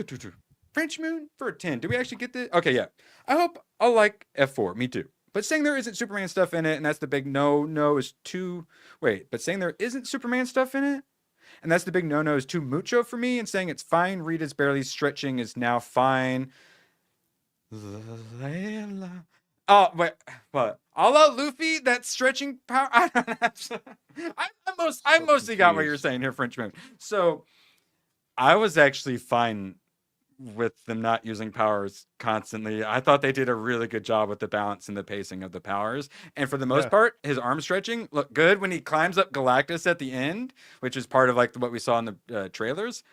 S11: French Moon for a 10. Do we actually get this? Okay, yeah. I hope I'll like F4. Me too. But saying there isn't Superman stuff in it, and that's the big no is too. Wait, but saying there isn't Superman stuff in it, and that's the big no is too mucho for me, and saying it's fine, Rita's barely stretching is now fine. Layla. Oh, wait, what? A la Luffy, that stretching power? I mostly got what you're saying here, Frenchman. So I was actually fine with them not using powers constantly. I thought they did a really good job with the balance and the pacing of the powers. And for the most part, his arm stretching looked good when he climbs up Galactus at the end, which is part of like what we saw in the trailers.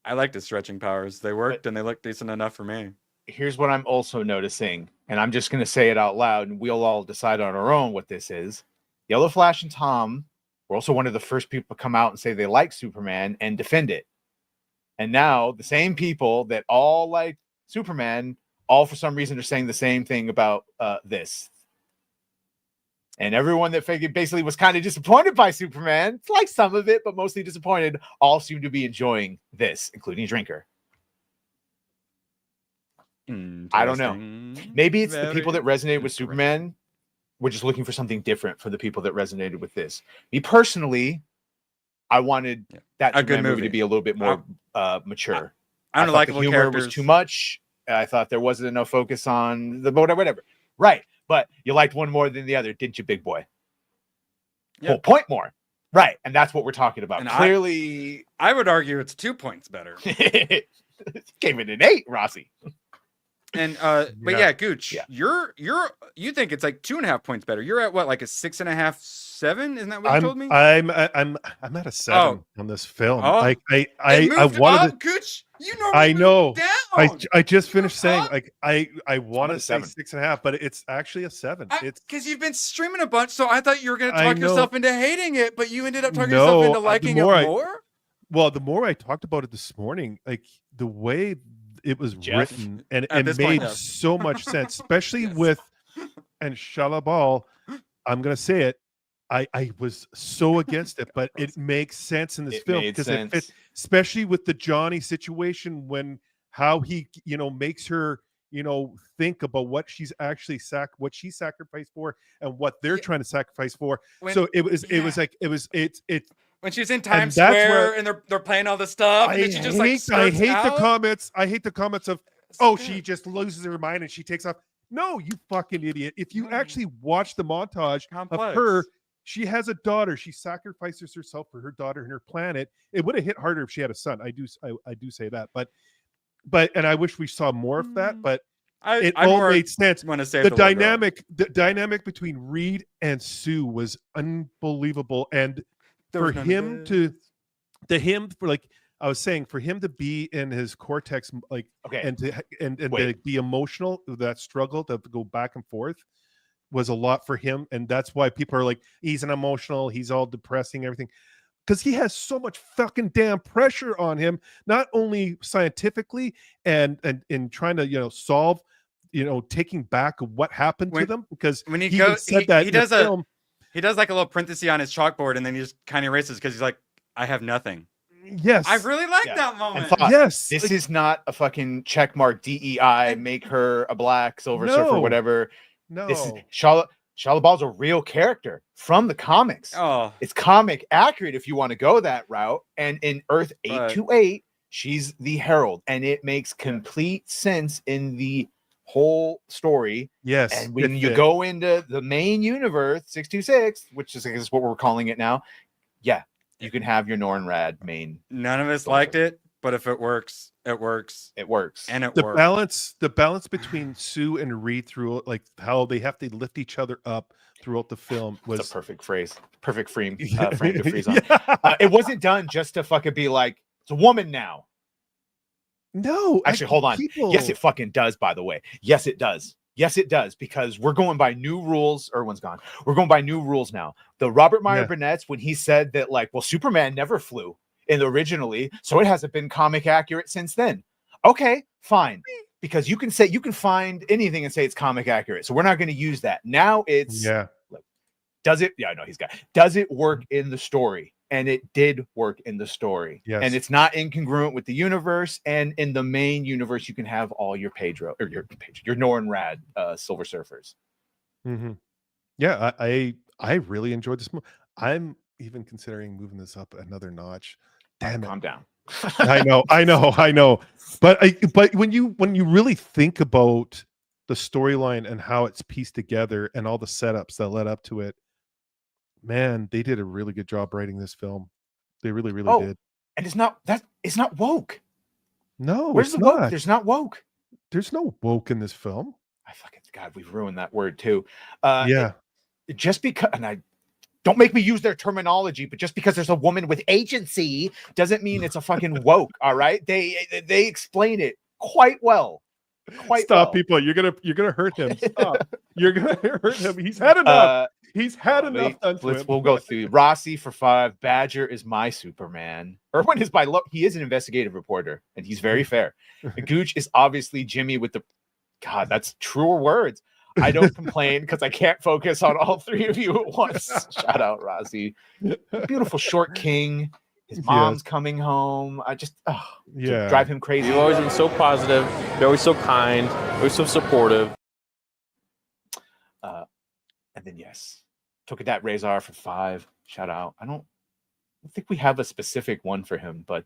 S11: I liked his stretching powers. They worked and they looked decent enough for me.
S12: Here's what I'm also noticing, and I'm just going to say it out loud, and we'll all decide on our own what this is. Yellow Flash and Tom were also one of the first people to come out and say they like Superman and defend it. And now the same people that all like Superman, all for some reason are saying the same thing about this. And everyone that basically was kind of disappointed by Superman, like some of it, but mostly disappointed, all seem to be enjoying this, including Drinker. I don't know. Maybe it's the people that resonated with Superman. We're just looking for something different for the people that resonated with this. Me personally, I wanted that Superman movie to be a little bit more mature.
S11: I don't like
S12: the humor was too much. I thought there wasn't enough focus on the whatever. Right, but you liked one more than the other, didn't you, big boy? Whole point more. Right, and that's what we're talking about. And clearly,
S11: I would argue it's 2 points better.
S12: Gave it an 8, Rossi.
S11: And but yeah, Gooch, you think it's like 2.5 points better. You're at what, like a 6.5, 7? Isn't that what you told me?
S13: I'm at a 7 on this film.
S11: Oh.
S13: I wanted
S11: up, Gooch. You
S13: I know.
S11: Down.
S13: I just finished saying like I want to say 6.5, but it's actually a 7. It's
S11: because you've been streaming a bunch, so I thought you were going to talk yourself into hating it, but you ended up talking yourself into liking it more.
S13: Well, the more I talked about it this morning, like the way it was written and it made so much sense, especially with and Shalabal. I'm gonna say it. I was so against it, but it makes sense in this film because it fits, especially with the Johnny situation when how he makes her think about what she's actually what she sacrificed for and what they're trying to sacrifice for. So it's
S11: when she's in Times Square and they're playing all this stuff, and then she just
S13: I hate the comments. I hate the comments of, she just loses her mind and she takes off. No, you fucking idiot. If you actually watch the montage of her, she has a daughter. She sacrifices herself for her daughter and her planet. It would have hit harder if she had a son. I do say that, but and I wish we saw more of that, but it all made sense. The dynamic between Reed and Sue was unbelievable, and for him to I was saying, for him to be in his cortex, and to be emotional, that struggle to go back and forth was a lot for him. And that's why people are like, he's an emotional, he's all depressing, everything. Because he has so much fucking damn pressure on him, not only scientifically and in trying to, solve, taking back what happened to them. Because
S11: when he does like a little parenthesis on his chalkboard, and then he just kind of erases because he's like, I have nothing.
S13: Yes.
S11: I really like that moment.
S13: Yes.
S12: This is not a fucking checkmark DEI, make her a black Silver Surfer, whatever.
S13: No.
S12: This is Shalabal's a real character from the comics.
S11: Oh.
S12: It's comic accurate if you want to go that route. And in Earth 828, she's the Herald, and it makes complete sense in the whole story.
S13: Yes.
S12: And when you go into the main universe, 626, which is what we're calling it now, you can have your Nornrad main.
S11: None of us liked it, But if it works, it works.
S12: It works.
S11: And it
S13: The
S11: works.
S13: balance between Sue and Reed through like how they have to lift each other up throughout the film was
S12: That's a perfect phrase. Perfect frame to freeze on. It wasn't done just to fucking be like, it's a woman now.
S13: No,
S12: actually, hold on. Yes, it fucking does, by the way. Yes, it does. Yes, it does, because we're going by new rules. Erwin's gone. We're going by new rules now. The Robert Meyer Burnett's, when he said that, like, well, Superman never flew in originally, so it hasn't been comic accurate since then. Okay, fine. Because you can find anything and say it's comic accurate. So we're not going to use that. Now it's does it? Yeah, I know he's got. Does it work in the story? And it did work in the story.
S13: Yes.
S12: And it's not incongruent with the universe. And in the main universe, you can have all your your Norrin Rad Silver Surfers.
S13: Mm-hmm. Yeah, I really enjoyed this movie. I'm even considering moving this up another notch. Damn it.
S12: Calm down.
S13: I know. But when you really think about the storyline and how it's pieced together and all the setups that led up to it, man, they did a really good job writing this film. They really did.
S12: And it's not woke.
S13: No,
S12: where's the woke? There's not woke.
S13: There's no woke in this film.
S12: I fucking God, we've ruined that word too. Just because, and I don't make me use their terminology, but just because there's a woman with agency doesn't mean it's a fucking woke. All right, they explain it quite well.
S13: Stop, people! You're gonna hurt him. Stop! You're gonna hurt him. He's had enough. He's had enough.
S12: We'll go through. Rossi for 5. Badger is my Superman. Erwin is he is an investigative reporter, and he's very fair. Gooch is obviously Jimmy with the. God, that's truer words. I don't complain because I can't focus on all three of you at once. Shout out, Rossi. Beautiful short king. His mom's coming home. I just drive him crazy.
S5: You've always been so positive. You're always so kind. Always so supportive.
S12: And then took that Razor for 5. Shout out. I don't think we have a specific one for him, but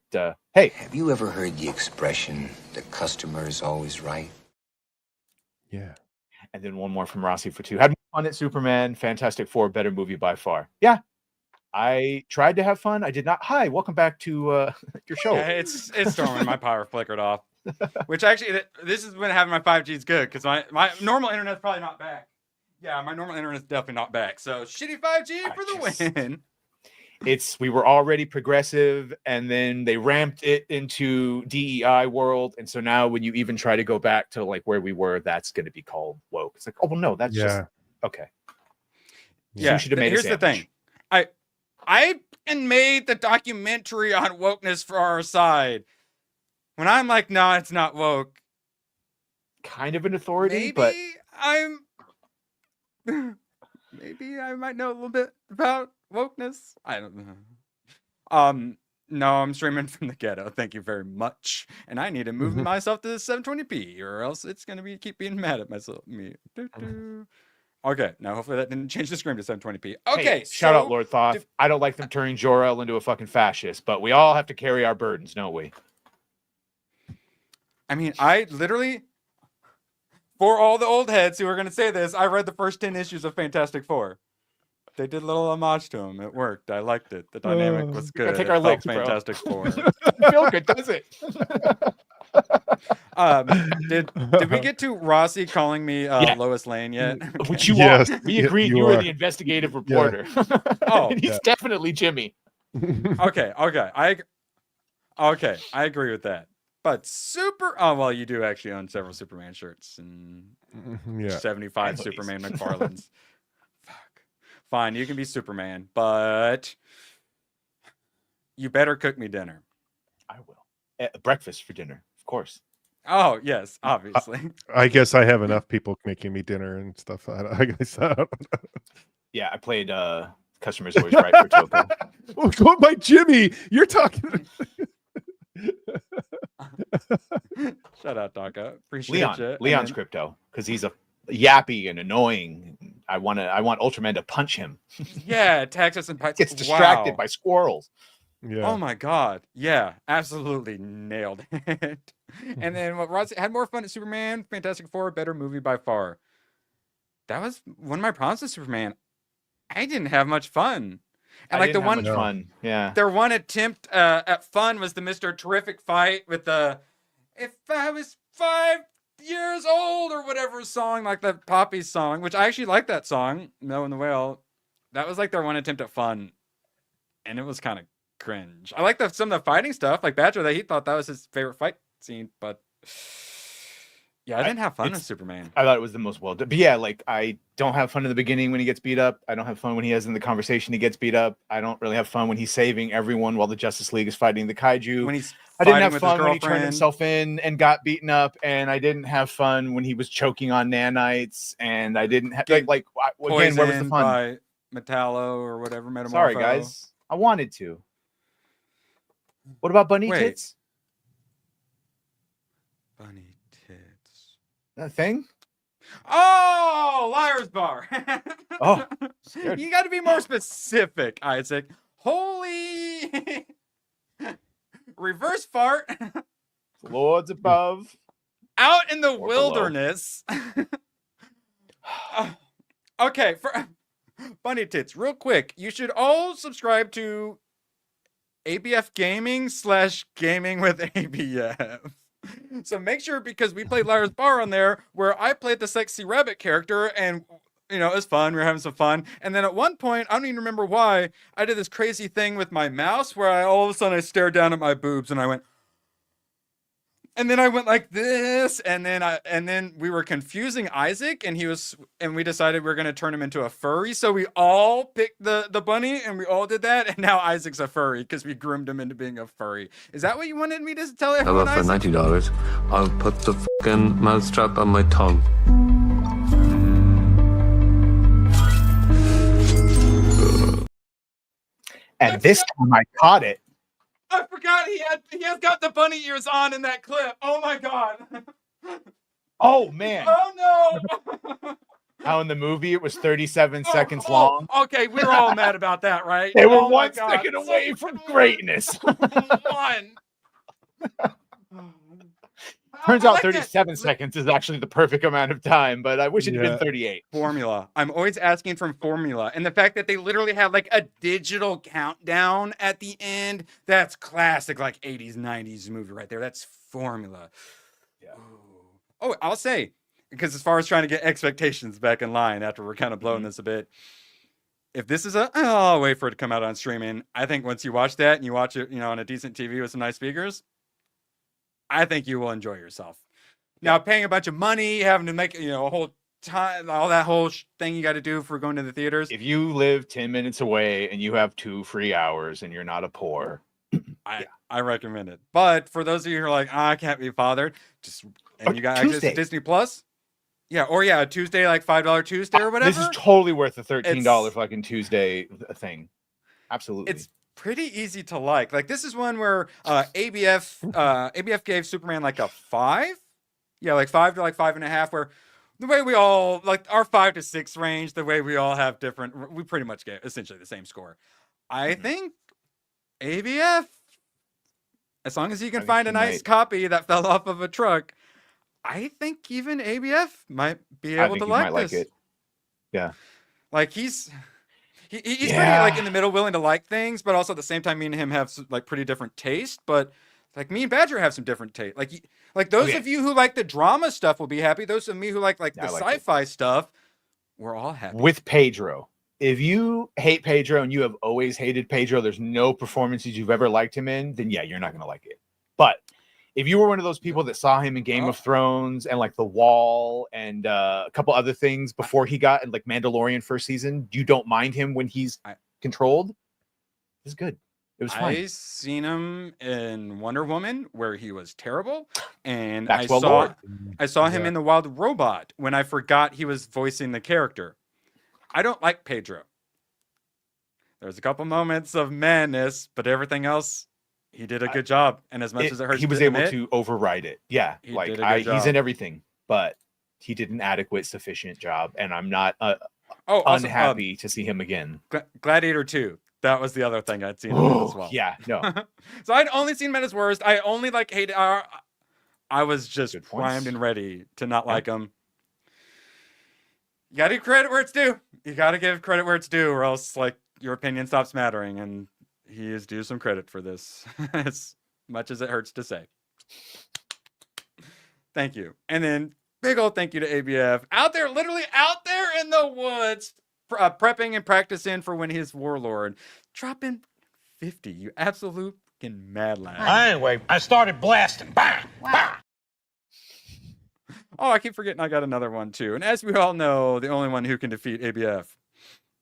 S12: hey,
S14: have you ever heard the expression "the customer is always right"?
S13: Yeah.
S12: And then one more from Rossi for 2. Had fun at Superman. Fantastic Four, better movie by far. Yeah. I tried to have fun. I did not. Hi, welcome back to your show.
S11: Yeah, it's storming. My power flickered off. Which actually, this is when having my 5G is good, because my normal internet's probably not back. Yeah, my normal internet's definitely not back. So shitty 5G for the win.
S12: We were already progressive, and then they ramped it into DEI world, and so now when you even try to go back to like where we were, that's going to be called woke. It's like, oh well, no, that's just okay.
S11: Yeah, here's the thing. I made the documentary on wokeness for our side. When I'm like, no, it's not woke.
S12: Kind of an authority,
S11: maybe
S12: but
S11: maybe I might know a little bit about wokeness. I don't know. No, I'm streaming from the ghetto. Thank you very much. And I need to move myself to 720p, or else it's gonna keep being mad at me. Okay, now hopefully that didn't change the screen to 720p. Okay,
S12: hey, shout out Lord Thoth. I don't like them turning Jor-El into a fucking fascist, but we all have to carry our burdens, don't we?
S11: I mean, I literally, for all the old heads who are going to say this, I read the first 10 issues of Fantastic Four. They did a little homage to him. It worked. I liked it. The dynamic was good.
S12: Take our legs,
S11: Fantastic Four.
S12: Feel good, does it?
S11: Did we get to Rossi calling me Lois Lane yet?
S12: Which you are. We agreed you were the investigative reporter.
S11: Yeah. Oh,
S12: he's definitely Jimmy.
S11: Okay. I agree with that. But you do actually own several Superman shirts and 75 Superman McFarlanes. Fuck. Fine, you can be Superman, but you better cook me dinner.
S12: I will. Breakfast for dinner, of course.
S11: Oh, yes, obviously.
S13: I guess I have enough people making me dinner and stuff. I guess.
S12: Yeah, I played Customers Always Right for Toko.
S13: Oh, go by Jimmy. You're talking.
S11: Shout out, Taka. Appreciate you.
S12: Leon's crypto, because he's a yappy and annoying. I want Ultraman to punch him.
S11: Yeah, Texas and
S12: gets distracted by squirrels.
S13: Yeah.
S11: Oh my god. Yeah, absolutely nailed it. And then what Rossi had more fun at Superman, Fantastic Four, better movie by far. That was one of my problems with Superman. I didn't have much fun. And
S12: I
S11: like the
S12: didn't have
S11: one
S12: much fun. Yeah.
S11: their one attempt at fun was the Mr. Terrific fight with the "If I Was 5 years old" or whatever song, like the Poppy song, which I actually like that song, Mel and the Whale. That was like their one attempt at fun, and it was kind of cringe. I like some of the fighting stuff, like Badger, that he thought that was his favorite fight scene, but yeah, I didn't have fun with Superman.
S12: I thought it was the most well done. But yeah, like I don't have fun in the beginning when he gets beat up. I don't have fun when he has in the conversation he gets beat up. I don't really have fun when he's saving everyone while the Justice League is fighting the kaiju.
S11: When he's
S12: I didn't
S11: fighting
S12: have
S11: with
S12: fun
S11: his
S12: when he turned
S11: girlfriend.
S12: himself in and got beaten up, and I didn't have fun when he was choking on nanites, and I didn't have again, where was the
S11: Poisoned
S12: fun?
S11: by Metallo or whatever, Metamorpho.
S12: Sorry, guys. I wanted to. What about bunny
S11: Wait.
S12: tits?
S11: Bunny tits.
S12: That thing?
S11: Oh, Liar's Bar.
S12: Oh,
S11: you got to be more specific, Isaac. Holy reverse fart
S12: Lords above.
S11: out in the
S12: Or below.
S11: wilderness. Okay, for bunny tits, real quick. You should all subscribe to ABF Gaming / Gaming with ABF. So make sure, because we played Liar's Bar on there, where I played the sexy rabbit character, and you know, it was fun. We were having some fun. And then at one point, I don't even remember why, I did this crazy thing with my mouse where all of a sudden I stared down at my boobs and I went, and then I went like this, and then we were confusing Isaac, and we decided we were gonna turn him into a furry. So we all picked the bunny, and we all did that, and now Isaac's a furry because we groomed him into being a furry. Is that what you wanted me to tell everyone?
S15: However, for $90, I'll put the fucking mousetrap on my tongue.
S12: And this time I caught it.
S11: I forgot he has got the bunny ears on in that clip. Oh my god.
S12: Oh man.
S11: Oh no.
S12: How in the movie it was 37 seconds long.
S11: Okay, we were all mad about that, right?
S12: They were
S11: Oh my
S12: 1
S11: God.
S12: second away from greatness.
S11: One.
S12: Turns
S11: I
S12: out
S11: like
S12: 37 seconds is actually the perfect amount of time, but I wish it had been 38.
S11: Formula. I'm always asking from formula. And the fact that they literally have like a digital countdown at the end, that's classic, like 80s, 90s movie right there. That's formula.
S12: Yeah.
S11: Oh, I'll say, because as far as trying to get expectations back in line after we're kind of blowing this a bit, if this is I'll wait for it to come out on streaming. I think once you watch that and you watch it, on a decent TV with some nice speakers, I think you will enjoy yourself. Now, paying a bunch of money, having to make, a whole time, all that whole thing you got to do for going to the theaters.
S12: If you live 10 minutes away and you have 2 free hours and you're not a poor,
S11: I recommend it. But for those of you who are like, I can't be bothered, you got access to Disney Plus. Yeah, or a Tuesday, like $5 Tuesday or whatever.
S12: This is totally worth the $13 fucking Tuesday thing. Absolutely.
S11: It's pretty easy to like. Like, this is one where ABF gave Superman like a 5. Yeah, like 5 to like 5.5, where the way we all, like our 5 to 6 range, the way we all have different, we pretty much get essentially the same score. I think ABF, as long as you can find a nice copy that fell off of a truck, I think even ABF might be able to like this.
S12: It. Yeah.
S11: Like he's pretty like in the middle, willing to like things, but also at the same time, me and him have like pretty different taste. But like me and Badger have some different taste. Like those of you who like the drama stuff will be happy. Those of me who like the sci-fi stuff, we're all happy.
S12: With Pedro. If you hate Pedro and you have always hated Pedro, there's no performances you've ever liked him in, then you're not going to like it. But if you were one of those people that saw him in Game of Thrones and like The Wall and a couple other things before he got in like Mandalorian first season, you don't mind him when he's controlled. It's good. It was fine.
S11: I seen him in Wonder Woman where he was terrible, and I saw him in The Wild Robot when I forgot he was voicing the character. I don't like Pedro. There's a couple moments of madness, but everything else, he did a good job. And as much as it hurts,
S12: he was able to override it. Yeah, he's in everything, but he did an adequate, sufficient job, and I'm not unhappy to see him again.
S11: Gladiator 2. That was the other thing I'd seen him in as well.
S12: Yeah, no.
S11: So I'd only seen him at his worst. I only hated. I was just primed and ready to not like him. You gotta give credit where it's due. You gotta give credit where it's due, or else your opinion stops mattering, and he is due some credit for this, as much as it hurts to say. Thank you. And then big old thank you to ABF out there, literally out there in the woods, prepping and practicing for when he's warlord, dropping 50. You absolute fucking mad lad.
S1: Anyway, I started blasting. Bang! Bang!
S11: Oh, I keep forgetting I got another one too. And as we all know, the only one who can defeat ABF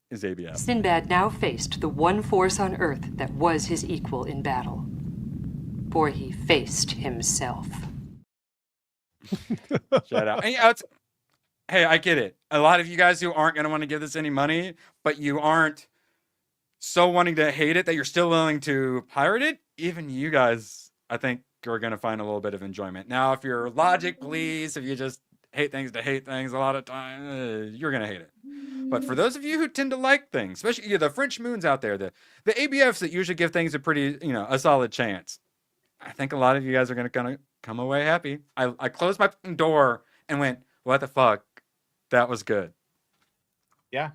S11: is ABF.
S16: Sinbad now faced the one force on Earth that was his equal in battle. For he faced himself.
S11: Shout out. And, hey, I get it. A lot of you guys who aren't going to want to give this any money, but you aren't so wanting to hate it that you're still willing to pirate it, even you guys, I think, are going to find a little bit of enjoyment. Now, if you're logic, please, if you just hate things to hate things a lot of time, you're going to hate it. But for those of you who tend to like things, especially the French moons out there, the ABFs that usually give things a pretty, a solid chance, I think a lot of you guys are going to come away happy. I closed my door and went, what the fuck? That was good.
S12: Yeah.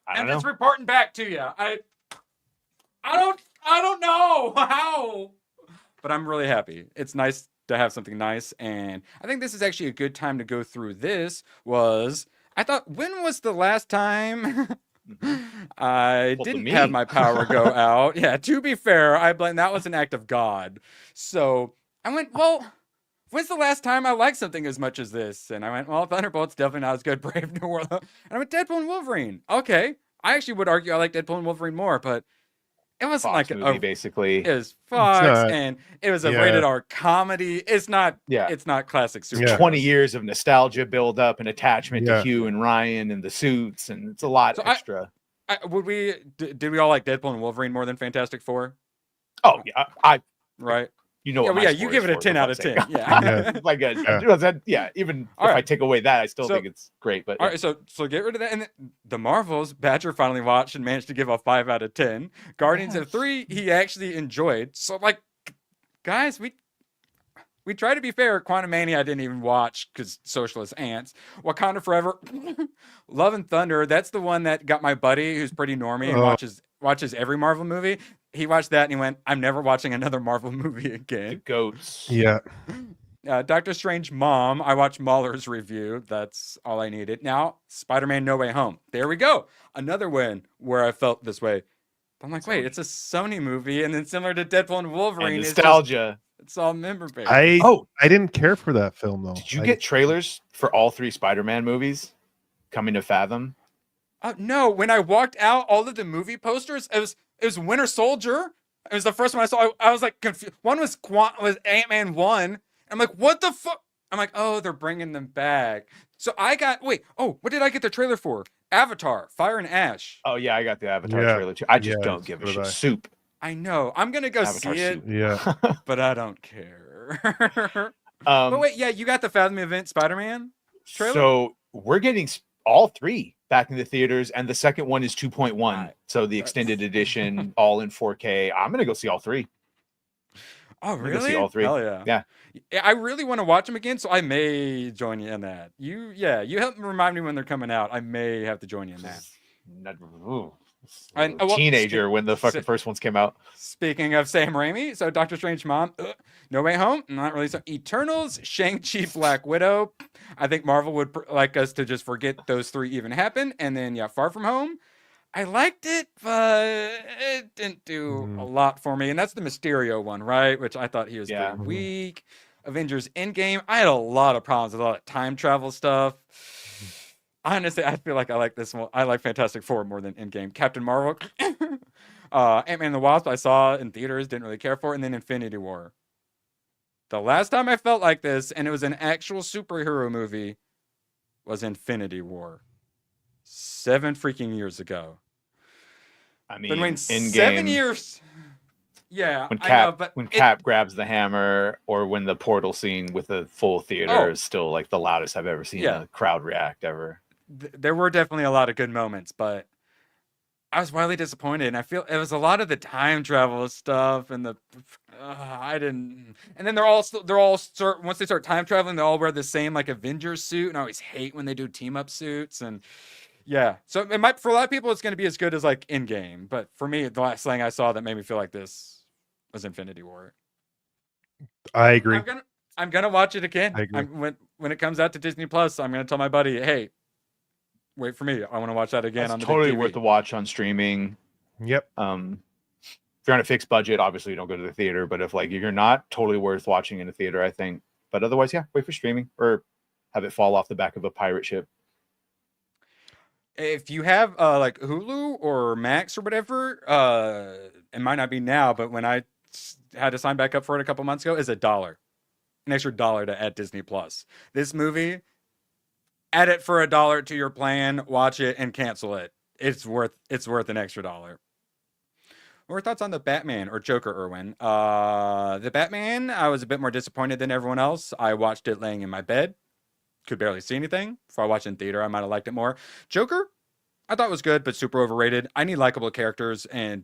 S12: I
S11: And
S12: don't
S11: it's
S12: know.
S11: reporting back to you. I don't know how, but I'm really happy. It's nice to have something nice, and I think this is actually a good time to go through this. I thought, when was the last time I didn't have my power go out? Yeah, to be fair, I blame that was an act of God. So I went, well, when's the last time I liked something as much as this? And I went, well, Thunderbolt's definitely not as good. Brave New World. And I went, Deadpool and Wolverine. Okay. I actually would argue I like Deadpool and Wolverine more, but it wasn't
S12: Fox
S11: like
S12: movie, basically.
S11: It was Fox,
S12: not-
S11: and it was a
S12: yeah.
S11: rated R comedy. It's not.
S12: Yeah.
S11: It's not classic superheroes.
S12: 20 years of nostalgia build up and attachment
S11: Yeah.
S12: to Hugh and Ryan and the suits, and it's a lot extra.
S11: Did we all like Deadpool and Wolverine more than Fantastic Four?
S12: Oh yeah, I
S11: right.
S12: You know,
S11: Yeah,
S12: what
S11: well,
S12: my
S11: yeah, you
S12: score
S11: give
S12: is
S11: it a
S12: for
S11: 10 out of
S12: fuck's
S11: 10.
S12: sake.
S11: Yeah.
S12: Like even
S11: All
S12: if I
S11: right.
S12: take away that, I still
S11: So-
S12: think it's great. But
S11: All right, so get rid of that. And then the Marvels, Badger finally watched and managed to give a 5 out of 10. Guardians of 3, he actually enjoyed. So, like, guys, we try to be fair. Quantumania, I didn't even watch because socialist ants. Wakanda Forever, Love and Thunder. That's the one that got my buddy, who's pretty normie and watches every Marvel movie. He watched that and he went, I'm never watching another Marvel movie again.
S12: Goats.
S13: Yeah.
S11: Doctor Strange Mom, I watched Mahler's review. That's all I needed. Now, Spider-Man No Way Home. There we go. Another one where I felt this way. I'm like, wait, it's a Sony movie, and then similar to Deadpool and Wolverine,
S12: And
S11: it's
S12: nostalgia.
S11: It's all member based.
S13: I didn't care for that film though.
S12: Did you get trailers for all 3 Spider-Man movies coming to Fathom?
S11: No, when I walked out, all of the movie posters, it was Winter Soldier. It was the first one I saw. I was like confused. One was Ant-Man 1. I'm like, what the fuck? I'm like, oh, they're bringing them back. So I got, what did I get the trailer for? Avatar, Fire and Ash.
S12: Oh yeah, I got the Avatar trailer too. I just don't give a shit. Soup.
S11: I know. I'm gonna go
S12: Avatar
S11: see it.
S12: soup.
S13: Yeah.
S11: But I don't care. But wait, yeah, you got the Fathom event Spider-Man trailer?
S12: So we're getting all 3 back in the theaters, and the second one is 2.1. So the extended edition, all in 4K. I'm gonna go see all 3.
S11: Oh,
S12: I'm gonna go
S11: really?
S12: see all 3.
S11: Hell yeah.
S12: Yeah.
S11: I really want to watch them again, so I may join you in that. You help remind me when they're coming out. I may have to join you in that.
S12: Teenager when the fucking first ones came out.
S11: Speaking of Sam Raimi, so Doctor Strange Mom, No Way Home, not really. So Eternals, Shang-Chi, Black Widow. I think Marvel would like us to just forget those 3 even happened. And then, Far From Home. I liked it, but it didn't do a lot for me. And that's the Mysterio one, right? Which I thought he was pretty weak. Avengers Endgame. I had a lot of problems with all that time travel stuff. Honestly, I feel like I like this one. I like Fantastic Four more than Endgame. Captain Marvel. Ant-Man and the Wasp I saw in theaters, didn't really care for. And then Infinity War. The last time I felt like this, and it was an actual superhero movie, was Infinity War. 7 freaking years ago.
S12: I mean,
S11: Been waiting
S12: in
S11: 7
S12: game,
S11: years. Yeah,
S12: when
S11: I
S12: Cap
S11: know, but
S12: when Cap grabs the hammer, or when the portal scene with the full theater is still like the loudest I've ever seen a crowd react ever.
S11: There were definitely a lot of good moments, but I was wildly disappointed. And I feel it was a lot of the time travel stuff, and I didn't. And then once they start time traveling, they all wear the same like Avengers suit, and I always hate when they do team up suits. And Yeah. So it might, for a lot of people, it's going to be as good as like Endgame. But for me, the last thing I saw that made me feel like this was Infinity War.
S13: I agree.
S11: I'm gonna watch it again.
S13: I agree.
S11: When it comes out to Disney Plus, I'm gonna tell my buddy, hey, wait for me. I want to watch that again
S12: That's
S11: on the
S12: totally
S11: big TV.
S12: worth the watch on streaming.
S13: Yep.
S12: If you're on a fixed budget, obviously you don't go to the theater. But if like you're not, totally worth watching in the theater, I think. But otherwise, yeah, wait for streaming or have it fall off the back of a pirate ship.
S11: If you have like Hulu or Max or whatever, it might not be now, but when I had to sign back up for it a couple months ago, is $1, an extra $1 to add Disney Plus. This movie, add it for $1 to your plan, watch it, and cancel it. It's worth an extra $1. What were thoughts on the Batman or Joker, Irwin? The Batman, I was a bit more disappointed than everyone else. I watched it laying in my bed. Could barely see anything. If I watched it in theater, I might have liked it more. Joker, I thought was good, but super overrated. I need likable characters, and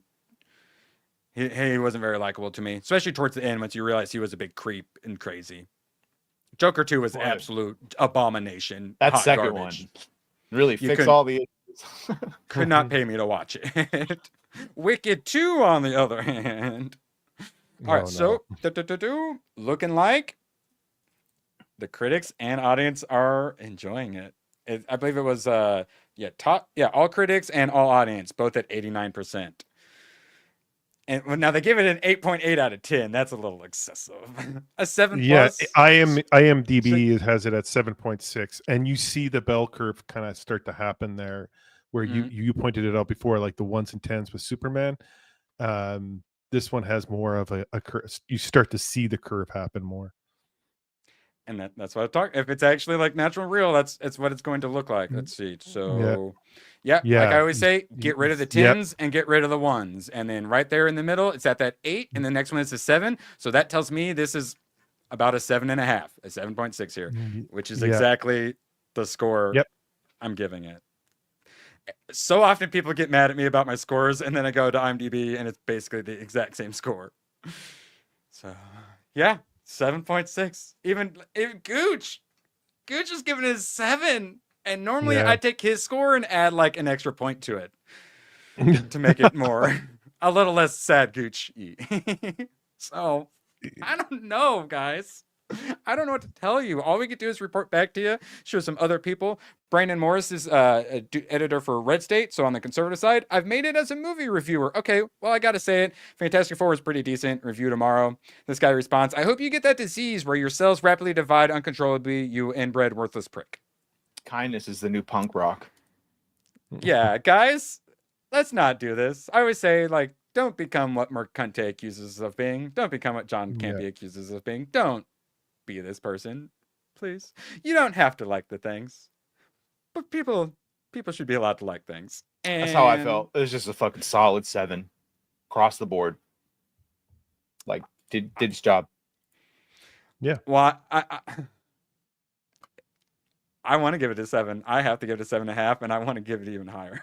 S11: he wasn't very likable to me, especially towards the end once you realize he was a big creep and crazy. Joker 2 was absolute abomination.
S12: That
S11: hot
S12: second
S11: garbage.
S12: one really fixed all the issues.
S11: Could not pay me to watch it. Wicked 2, on the other hand. All right, so looking like the critics and audience are enjoying it. I believe it was all critics and all audience, both at 89%. And now they give it an 8.8 out of 10. That's a little excessive. A 7+.
S13: Yeah, IMDb has it at 7.6, and you see the bell curve kind of start to happen there, where you pointed it out before, like the 1s and 10s with Superman. This one has more of a curve. You start to see the curve happen more.
S11: And that's what I talk. If it's actually like natural and real, it's what it's going to look like. Let's see. So, yeah. Like I always say, get rid of the 10s and get rid of the 1s, and then right there in the middle, it's at that 8, and the next one is a 7. So that tells me this is about a 7.5, a 7.6 here, which is exactly the score I'm giving it. So often people get mad at me about my scores, and then I go to IMDb, and it's basically the exact same score. So, yeah. 7.6. Even Gooch is giving it a 7. And normally I take his score and add like an extra point to it to make it more a little less sad Gooch. So I don't know, guys. I don't know what to tell you. All we could do is report back to you, show some other people. Brandon Morris is editor for Red State, so on the conservative side. I've made it as a movie reviewer. Okay, well, I got to say it. Fantastic Four is pretty decent. Review tomorrow. This guy responds, I hope you get that disease where your cells rapidly divide uncontrollably, you inbred worthless prick.
S12: Kindness is the new punk rock.
S11: Yeah, guys, let's not do this. I always say, like, don't become what Mercante accuses us of being. Don't become what John Campy accuses us of being. Don't be this person, please. You don't have to like the things, but people should be allowed to like things. And
S12: that's how I felt. It was just a fucking solid 7 across the board. Like did its job.
S13: Yeah.
S11: Well, I want to give it a 7. I have to give it a 7.5, and I want to give it even higher.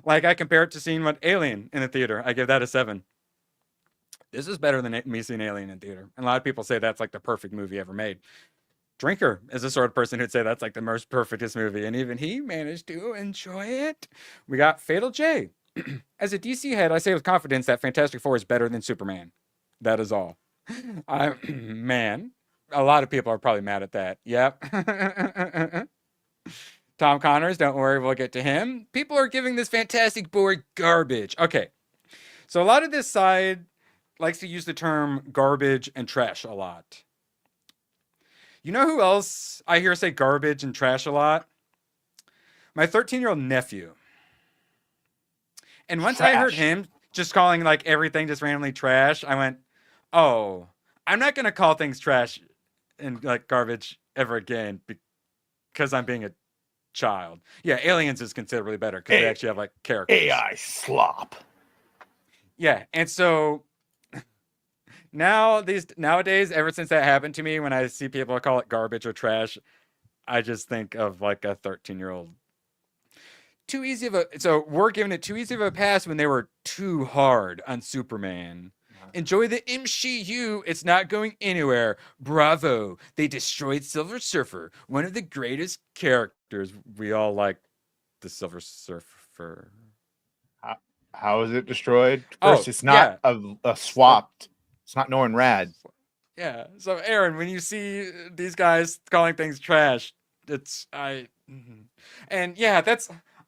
S11: Like I compare it to seeing Alien in the theater. I give that a 7. This is better than me seeing Alien in theater. And a lot of people say that's like the perfect movie ever made. Drinker is the sort of person who'd say that's like the most perfectest movie. And even he managed to enjoy it. We got Fatal J. As a DC head, I say with confidence that Fantastic Four is better than Superman. That is all. Man, a lot of people are probably mad at that. Yep. Tom Connors, don't worry, we'll get to him. People are giving this Fantastic Four garbage. Okay. So a lot of this side likes to use the term garbage and trash a lot. You know who else I hear say garbage and trash a lot? My 13-year-old nephew. And once I heard him just calling like everything just randomly trash, I went, oh, I'm not going to call things trash and like garbage ever again because I'm being a child. Yeah, Aliens is considerably better because they actually have like characters.
S12: AI slop.
S11: Yeah, and so nowadays, ever since that happened to me, when I see people call it garbage or trash, I just think of like a 13-year-old. So we're giving it too easy of a pass when they were too hard on Superman. Enjoy the MCU. It's not going anywhere. Bravo. They destroyed Silver Surfer, one of the greatest characters. We all like the Silver Surfer.
S12: How is it destroyed? First, it's not a swapped. It's not Norrin Rad.
S11: Yeah. So Aaron, when you see these guys calling things trash, and yeah,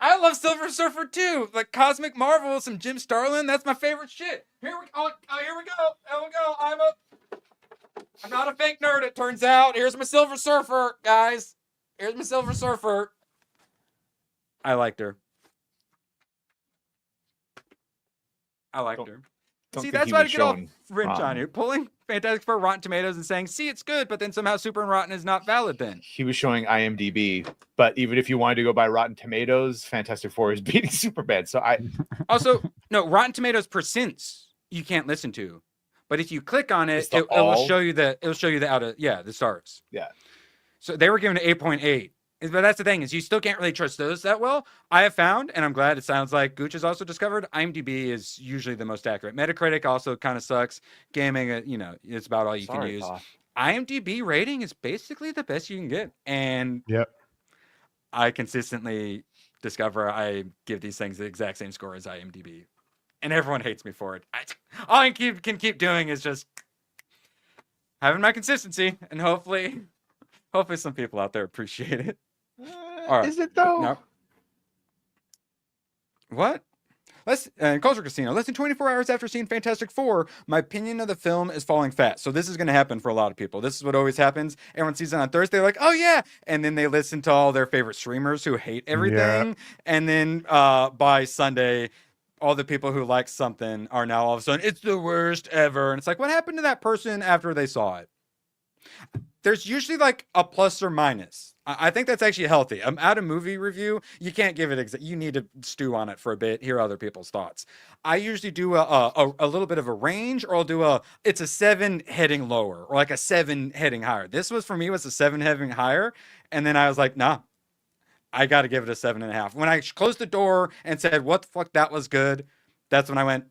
S11: I love Silver Surfer too. Like Cosmic Marvel, some Jim Starlin. That's my favorite shit. Here we go. I'm not a fake nerd. It turns out. Here's my Silver Surfer, guys. Here's my Silver Surfer. I liked her. See, that's why I get all Fringe on you. Pulling Fantastic Four Rotten Tomatoes and saying, see, it's good, but then somehow Super and Rotten is not valid then.
S12: He was showing IMDb, but even if you wanted to go by Rotten Tomatoes, Fantastic Four is beating Superman. So
S11: Also, no, Rotten Tomatoes percents you can't listen to. But if you click on it, it will show you the the stars.
S12: Yeah.
S11: So they were given an 8.8. But that's the thing, is you still can't really trust those that well. I have found, and I'm glad it sounds like Gooch has also discovered, IMDb is usually the most accurate. Metacritic also kind of sucks. Gaming, it's about all you can use. IMDb rating is basically the best you can get. And I consistently discover I give these things the exact same score as IMDb. And everyone hates me for it. All I can keep doing is just having my consistency, and hopefully some people out there appreciate it. All right.
S12: Is it though?
S11: No. What? Culture Casino. Less than 24 hours after seeing Fantastic Four, my opinion of the film is falling fast. So this is going to happen for a lot of people. This is what always happens. Everyone sees it on Thursday, like, oh yeah, and then they listen to all their favorite streamers who hate everything, and then by Sunday, all the people who like something are now all of a sudden, it's the worst ever. And it's like, what happened to that person after they saw it? There's usually like a plus or minus. I think that's actually healthy. At a movie review, you can't give it, you need to stew on it for a bit, hear other people's thoughts. I usually do a little bit of a range, or I'll do it's a 7 heading lower, or like a 7 heading higher. This was, for me, was a 7 heading higher. And then I was like, nah, I got to give it a 7.5. When I closed the door and said, what the fuck, that was good, that's when I went,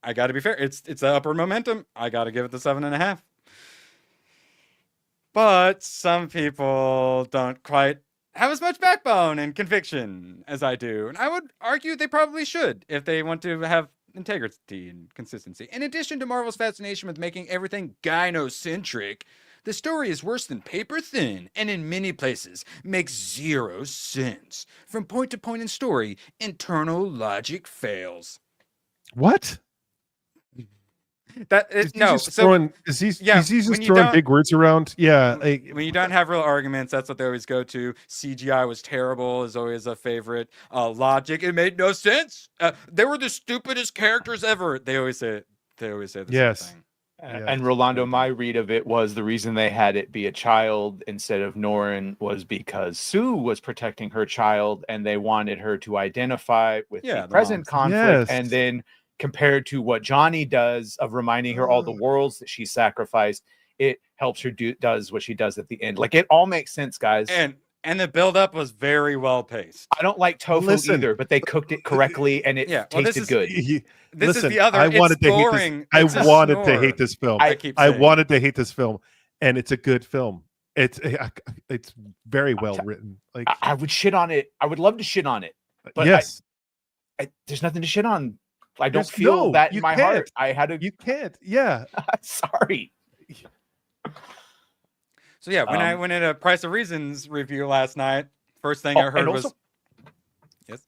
S11: I got to be fair. It's the upper momentum. I got to give it the 7.5. But some people don't quite have as much backbone and conviction as I do. And I would argue they probably should if they want to have integrity and consistency. In addition to Marvel's fascination with making everything gynocentric, the story is worse than paper thin, and in many places makes zero sense. From point to point in story, internal logic fails.
S13: What?
S11: Is
S13: he's throwing big words around. Yeah,
S11: when you don't have real arguments, that's what they always go to. CGI was terrible is always a favorite. Logic, it made no sense. They were the stupidest characters ever. They always say the same thing.
S12: And Rolando, my read of it was the reason they had it be a child instead of Norrin was because Sooo was protecting her child, and they wanted her to identify with the present conflict, and then compared to what Johnny does of reminding her all the worlds that she sacrificed, it helps her does what she does at the end. Like, it all makes sense, guys.
S11: And the build-up was very well paced.
S12: I don't like tofu either, but they cooked it correctly and it tasted good.
S11: This is the other.
S13: I wanted to hate this film. I wanted to hate this film, and it's a good film. It's very well written. Like,
S12: I would shit on it. I would love to shit on it, but there's nothing to shit on. I don't feel that in my heart. I had to.
S13: You can't. Yeah.
S12: Sorry.
S11: So yeah, when I went at a Price of Reasons review last night, first thing I heard was, yes.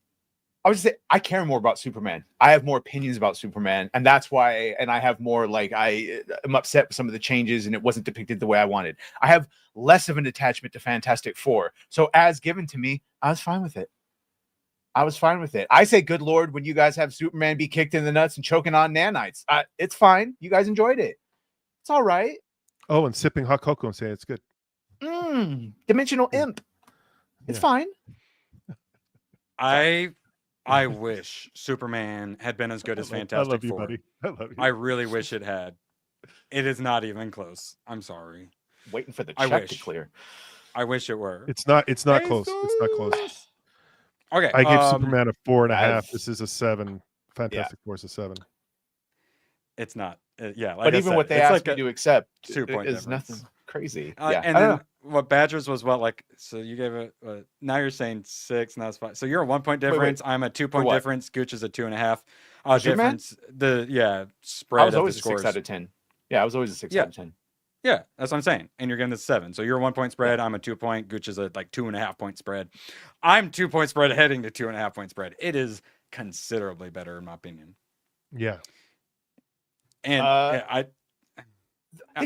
S12: I would say I care more about Superman. I have more opinions about Superman, and that's why. And I have more like I am upset with some of the changes, and it wasn't depicted the way I wanted. I have less of an attachment to Fantastic Four. So as given to me, I was fine with it. I say, good Lord, when you guys have Superman be kicked in the nuts and choking on nanites, it's fine. You guys enjoyed it. It's all right.
S13: Oh, and sipping hot cocoa and saying it's good.
S12: Dimensional imp. It's fine.
S11: I wish Superman had been as good as Fantastic Four.
S13: Buddy. I love you.
S11: I really wish it had. It is not even close. I'm sorry.
S12: Waiting for the check to clear.
S11: I wish it were.
S13: It's not close. It's not close.
S11: Okay.
S13: I gave Superman a 4.5. This is a 7. Fantastic Four is a 7.
S11: It's not. Like
S12: but even what they asked me to accept
S11: 2 point
S12: is nothing crazy.
S11: And then what Badgers was what, like, so you gave it, now you're saying 6, and that's 5. So you're a 1 point difference. I'm a 2 point
S12: what?
S11: difference. Gooch is a 2.5
S12: Superman?
S11: difference. Spread
S12: I was
S11: of
S12: always
S11: the
S12: a
S11: scores.
S12: 6 out of 10. Yeah, I was always a 6 out of 10.
S11: Yeah, that's what I'm saying. And you're getting the 7. So you're a 1 point spread. I'm a 2 point. Gooch is a like 2.5 point spread. I'm 2 point spread heading to 2.5 point spread. It is considerably better in my opinion.
S13: Yeah.
S11: And
S12: I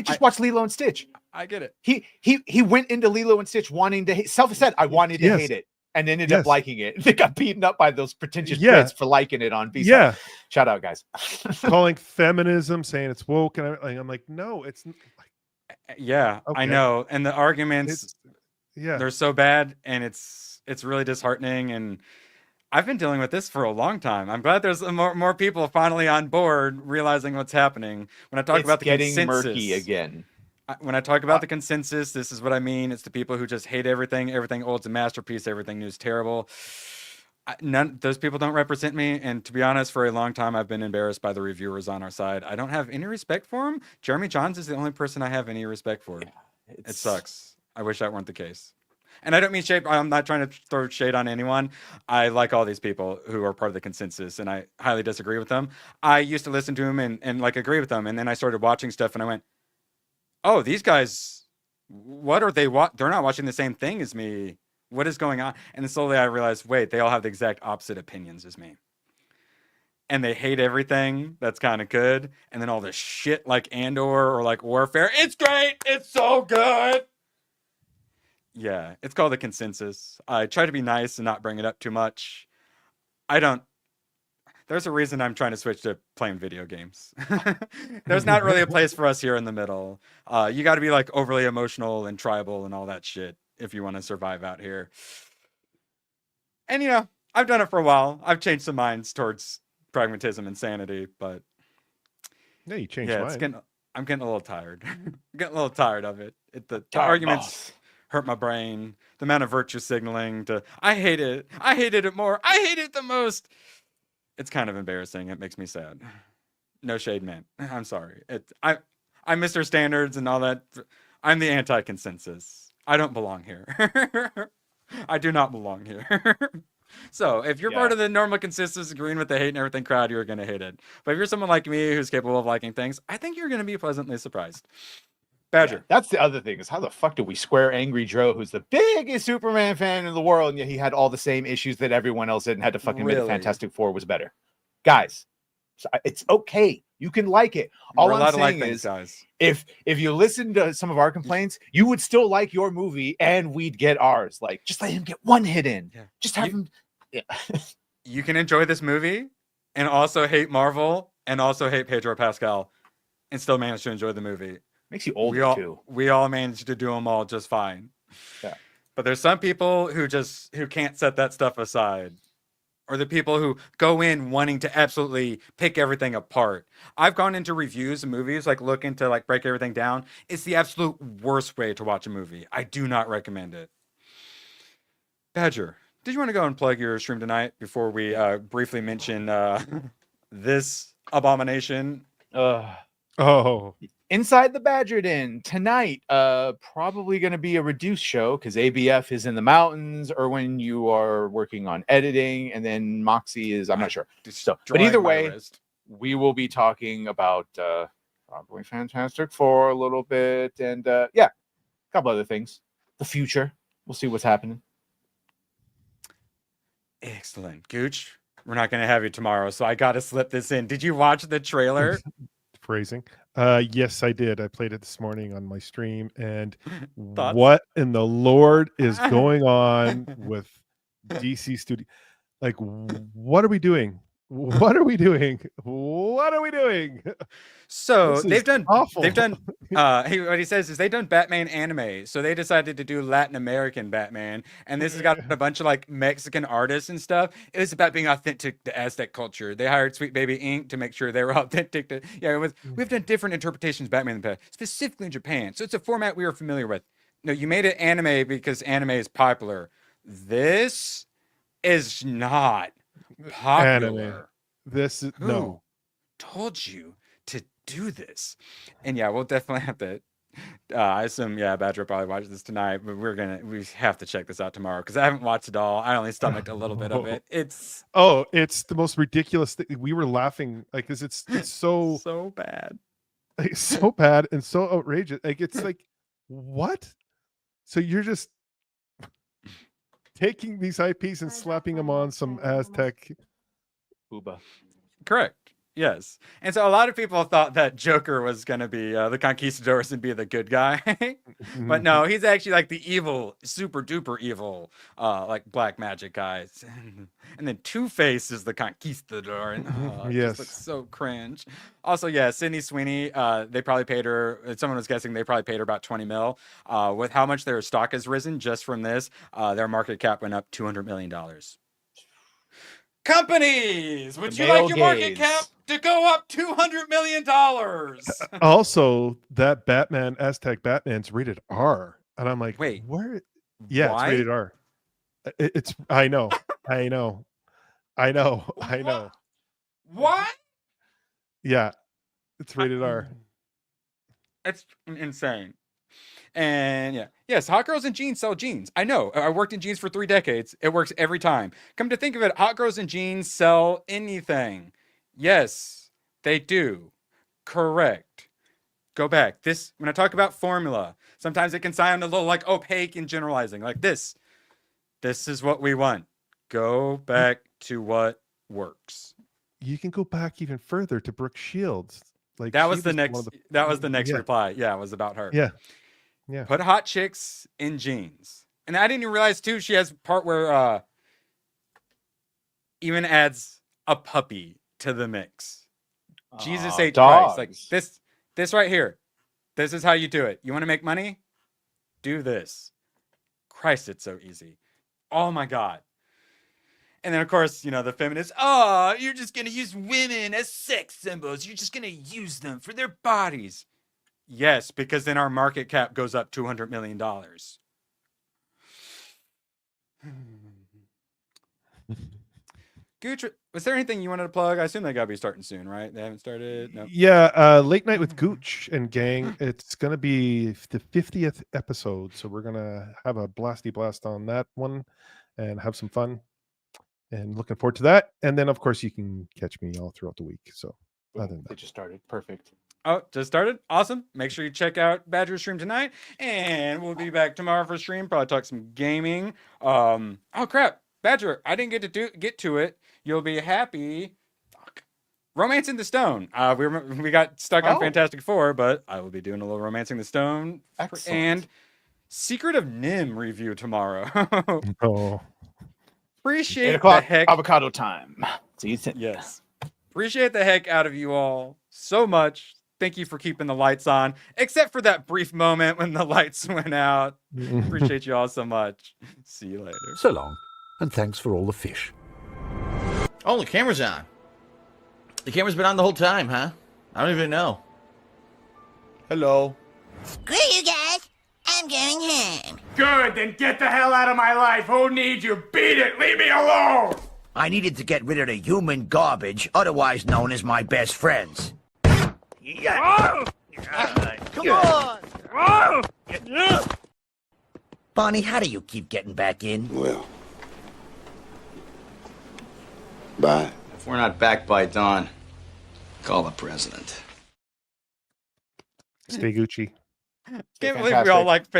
S12: just watched Lilo and Stitch.
S11: I get it.
S12: He went into Lilo and Stitch wanting to hate. Said I wanted to hate it, and ended up liking it. They got beaten up by those pretentious kids for liking it on B-side.
S13: Yeah.
S12: Shout out, guys.
S13: Calling feminism, saying it's woke, and I'm like, no, it's.
S11: Yeah,
S13: Okay.
S11: I know. And the arguments, they're so bad, and it's really disheartening. And I've been dealing with this for a long time. I'm glad there's more people finally on board realizing what's happening. When I talk about the
S12: getting
S11: consensus,
S12: murky again.
S11: When I talk about the consensus, this is what I mean. It's the people who just hate everything. Everything old's a masterpiece. Everything new's terrible. Those people don't represent me. And to be honest, for a long time, I've been embarrassed by the reviewers on our side. I don't have any respect for them. Jeremy Johns is the only person I have any respect for. It sucks. I wish that weren't the case. And I don't mean shade. I'm not trying to throw shade on anyone. I like all these people who are part of the consensus, and I highly disagree with them. I used to listen to them and like agree with them. And then I started watching stuff and I went, oh, these guys, what are they? They're not watching the same thing as me. What is going on? And then slowly I realized, wait, they all have the exact opposite opinions as me. And they hate everything that's kind of good. And then all this shit like Andor or like Warfare. It's great. It's so good. Yeah, it's called the consensus. I try to be nice and not bring it up too much. There's a reason I'm trying to switch to playing video games. There's not really a place for us here in the middle. You got to be like overly emotional and tribal and all that shit if you want to survive out here. And I've done it for a while. I've changed some minds towards pragmatism and sanity, but
S13: yeah, you changed mine.
S11: I'm getting a little tired. I'm getting a little tired of it. The arguments hurt my brain. The amount of virtue signaling I hate it. I hated it more. I hate it the most. It's kind of embarrassing. It makes me sad. No shade, man. I'm sorry. I miss their standards and all that. I'm the anti-consensus. I don't belong here. I do not belong here. So if you're part of the normal consensus, agreeing with the hate and everything crowd, you're going to hate it. But if you're someone like me who's capable of liking things, I think you're going to be pleasantly surprised. Badger.
S12: Yeah, that's the other thing is how the fuck did we square Angry Joe, who's the biggest Superman fan in the world, and yet he had all the same issues that everyone else did and had to fucking admit that Fantastic Four was better. Guys, it's okay. You can like it. All I'm saying is, if you listen to some of our complaints, you would still like your movie and we'd get ours. Like, just let him get one hit in. Yeah. Just have him. Yeah.
S11: You can enjoy this movie and also hate Marvel and also hate Pedro Pascal and still manage to enjoy the movie.
S12: Makes you older too.
S11: We all managed to do them all just fine.
S12: Yeah.
S11: But there's some people who can't set that stuff aside. Or the people who go in wanting to absolutely pick everything apart. I've gone into reviews of movies, like looking to like break everything down. It's the absolute worst way to watch a movie. I do not recommend it. Badger, did you want to go and plug your stream tonight before we briefly mention this abomination?
S12: Inside the Badger Den tonight, probably going to be a reduced show because ABF is in the mountains, or when you are working on editing, and then Moxie is, I'm not sure. So, but either way, we will be talking about probably Fantastic Four a little bit, and a couple other things. The future, we'll see what's happening.
S11: Excellent, Gooch. We're not going to have you tomorrow, so I got to slip this in. Did you watch the trailer?
S13: Phrasing. Yes, I did. I played it this morning on my stream, and what in the Lord is going on with DC Studio? Like, what are we doing? What are we doing? What are we doing?
S11: So they've done what he says is they've done Batman anime. So they decided to do Latin American Batman. And this has got a bunch of like Mexican artists and stuff. It was about being authentic to Aztec culture. They hired Sweet Baby Inc. to make sure they were authentic to, we've done different interpretations of Batman in the past, specifically in Japan. So it's a format we are familiar with. No, you made it anime because anime is popular. This is not popular.
S13: Anime. This is told
S11: you to do this. And yeah, we'll definitely have to I assume, yeah, Badger probably watched this tonight, but we have to check this out tomorrow because I haven't watched it all. I only stomached a little bit of it. It's
S13: it's the most ridiculous thing. We were laughing like this. It's so
S11: so bad.
S13: Like, so bad and so outrageous. Like it's like, what? So you're just taking these IPs and slapping them on some Aztec
S12: Booba.
S11: Correct. Yes. And so a lot of people thought that Joker was going to be the conquistadors and be the good guy. But no, he's actually like the evil, super duper evil, like black magic guy. And then Two-Face is the conquistador. And it
S13: yes.
S11: just looks so cringe. Also, yeah, Sydney Sweeney, they probably paid her, someone was guessing they probably paid her about 20 mil. With how much their stock has risen just from this, their market cap went up $200 million. Companies, would you like your market cap to go up $200 million?
S13: Also, that Batman, Aztec Batman's rated R. And I'm like,
S11: wait,
S13: where? Yeah,
S11: why?
S13: it's rated R. It's, I know.
S11: What?
S13: Yeah, it's rated R.
S11: It's insane. And yeah, yes, hot girls and jeans sell jeans. I know. I worked in jeans for 3 decades. It works every time. Come to think of it, hot girls and jeans sell anything. Yes, they do. Correct. Go back. This, when I talk about formula, sometimes it can sound a little like opaque and generalizing. Like this. This is what we want. Go back to what works.
S13: You can go back even further to Brooke Shields. Like
S11: that was the next. That was the next reply. Yeah, it was about her.
S13: Yeah.
S11: Put hot chicks in jeans. And I didn't even realize too, she has a part where even adds a puppy to the mix. Jesus H. Christ. Like this right here. This is how you do it. You want to make money? Do this. Christ, it's so easy. Oh my God. And then of course, the feminists, you're just gonna use women as sex symbols. You're just gonna use them for their bodies. Yes, because then our market cap goes up $200 million. Gooch, was there anything you wanted to plug? I assume they got to be starting soon, right? They haven't started? No.
S13: Yeah, Late Night with Gooch and gang. It's going to be the 50th episode. So we're going to have a blasty blast on that one and have some fun. And looking forward to that. And then, of course, you can catch me all throughout the week. So other than that.
S12: It just started. Perfect.
S11: Oh, just started? Awesome. Make sure you check out Badger's stream tonight. And we'll be back tomorrow for stream. Probably talk some gaming. Oh, crap. Badger, I didn't get to it. You'll be happy. Fuck. Romancing the Stone. We got stuck on Fantastic Four, but I will be doing a little Romancing the Stone.
S12: Excellent.
S11: And Secret of Nim review tomorrow. Appreciate
S12: 8 o'clock,
S11: the heck.
S12: avocado time. See you soon.
S11: Yes. Appreciate the heck out of you all so much. Thank you for keeping the lights on, except for that brief moment when the lights went out. Appreciate you all so much. See you later.
S17: So long, and thanks for all the fish.
S18: Oh, the camera's on. The camera's been on the whole time, huh? I don't even know. Hello.
S2: Screw you guys. I'm going home.
S1: Good, then get the hell out of my life. Who needs you? Beat it. Leave me alone.
S9: I needed to get rid of the human garbage, otherwise known as my best friends.
S2: Come on.
S9: Bonnie, how do you keep getting back in?
S14: Well, bye.
S18: If we're not back by dawn, call the president.
S13: Stay Gucci.
S11: Can't believe we all like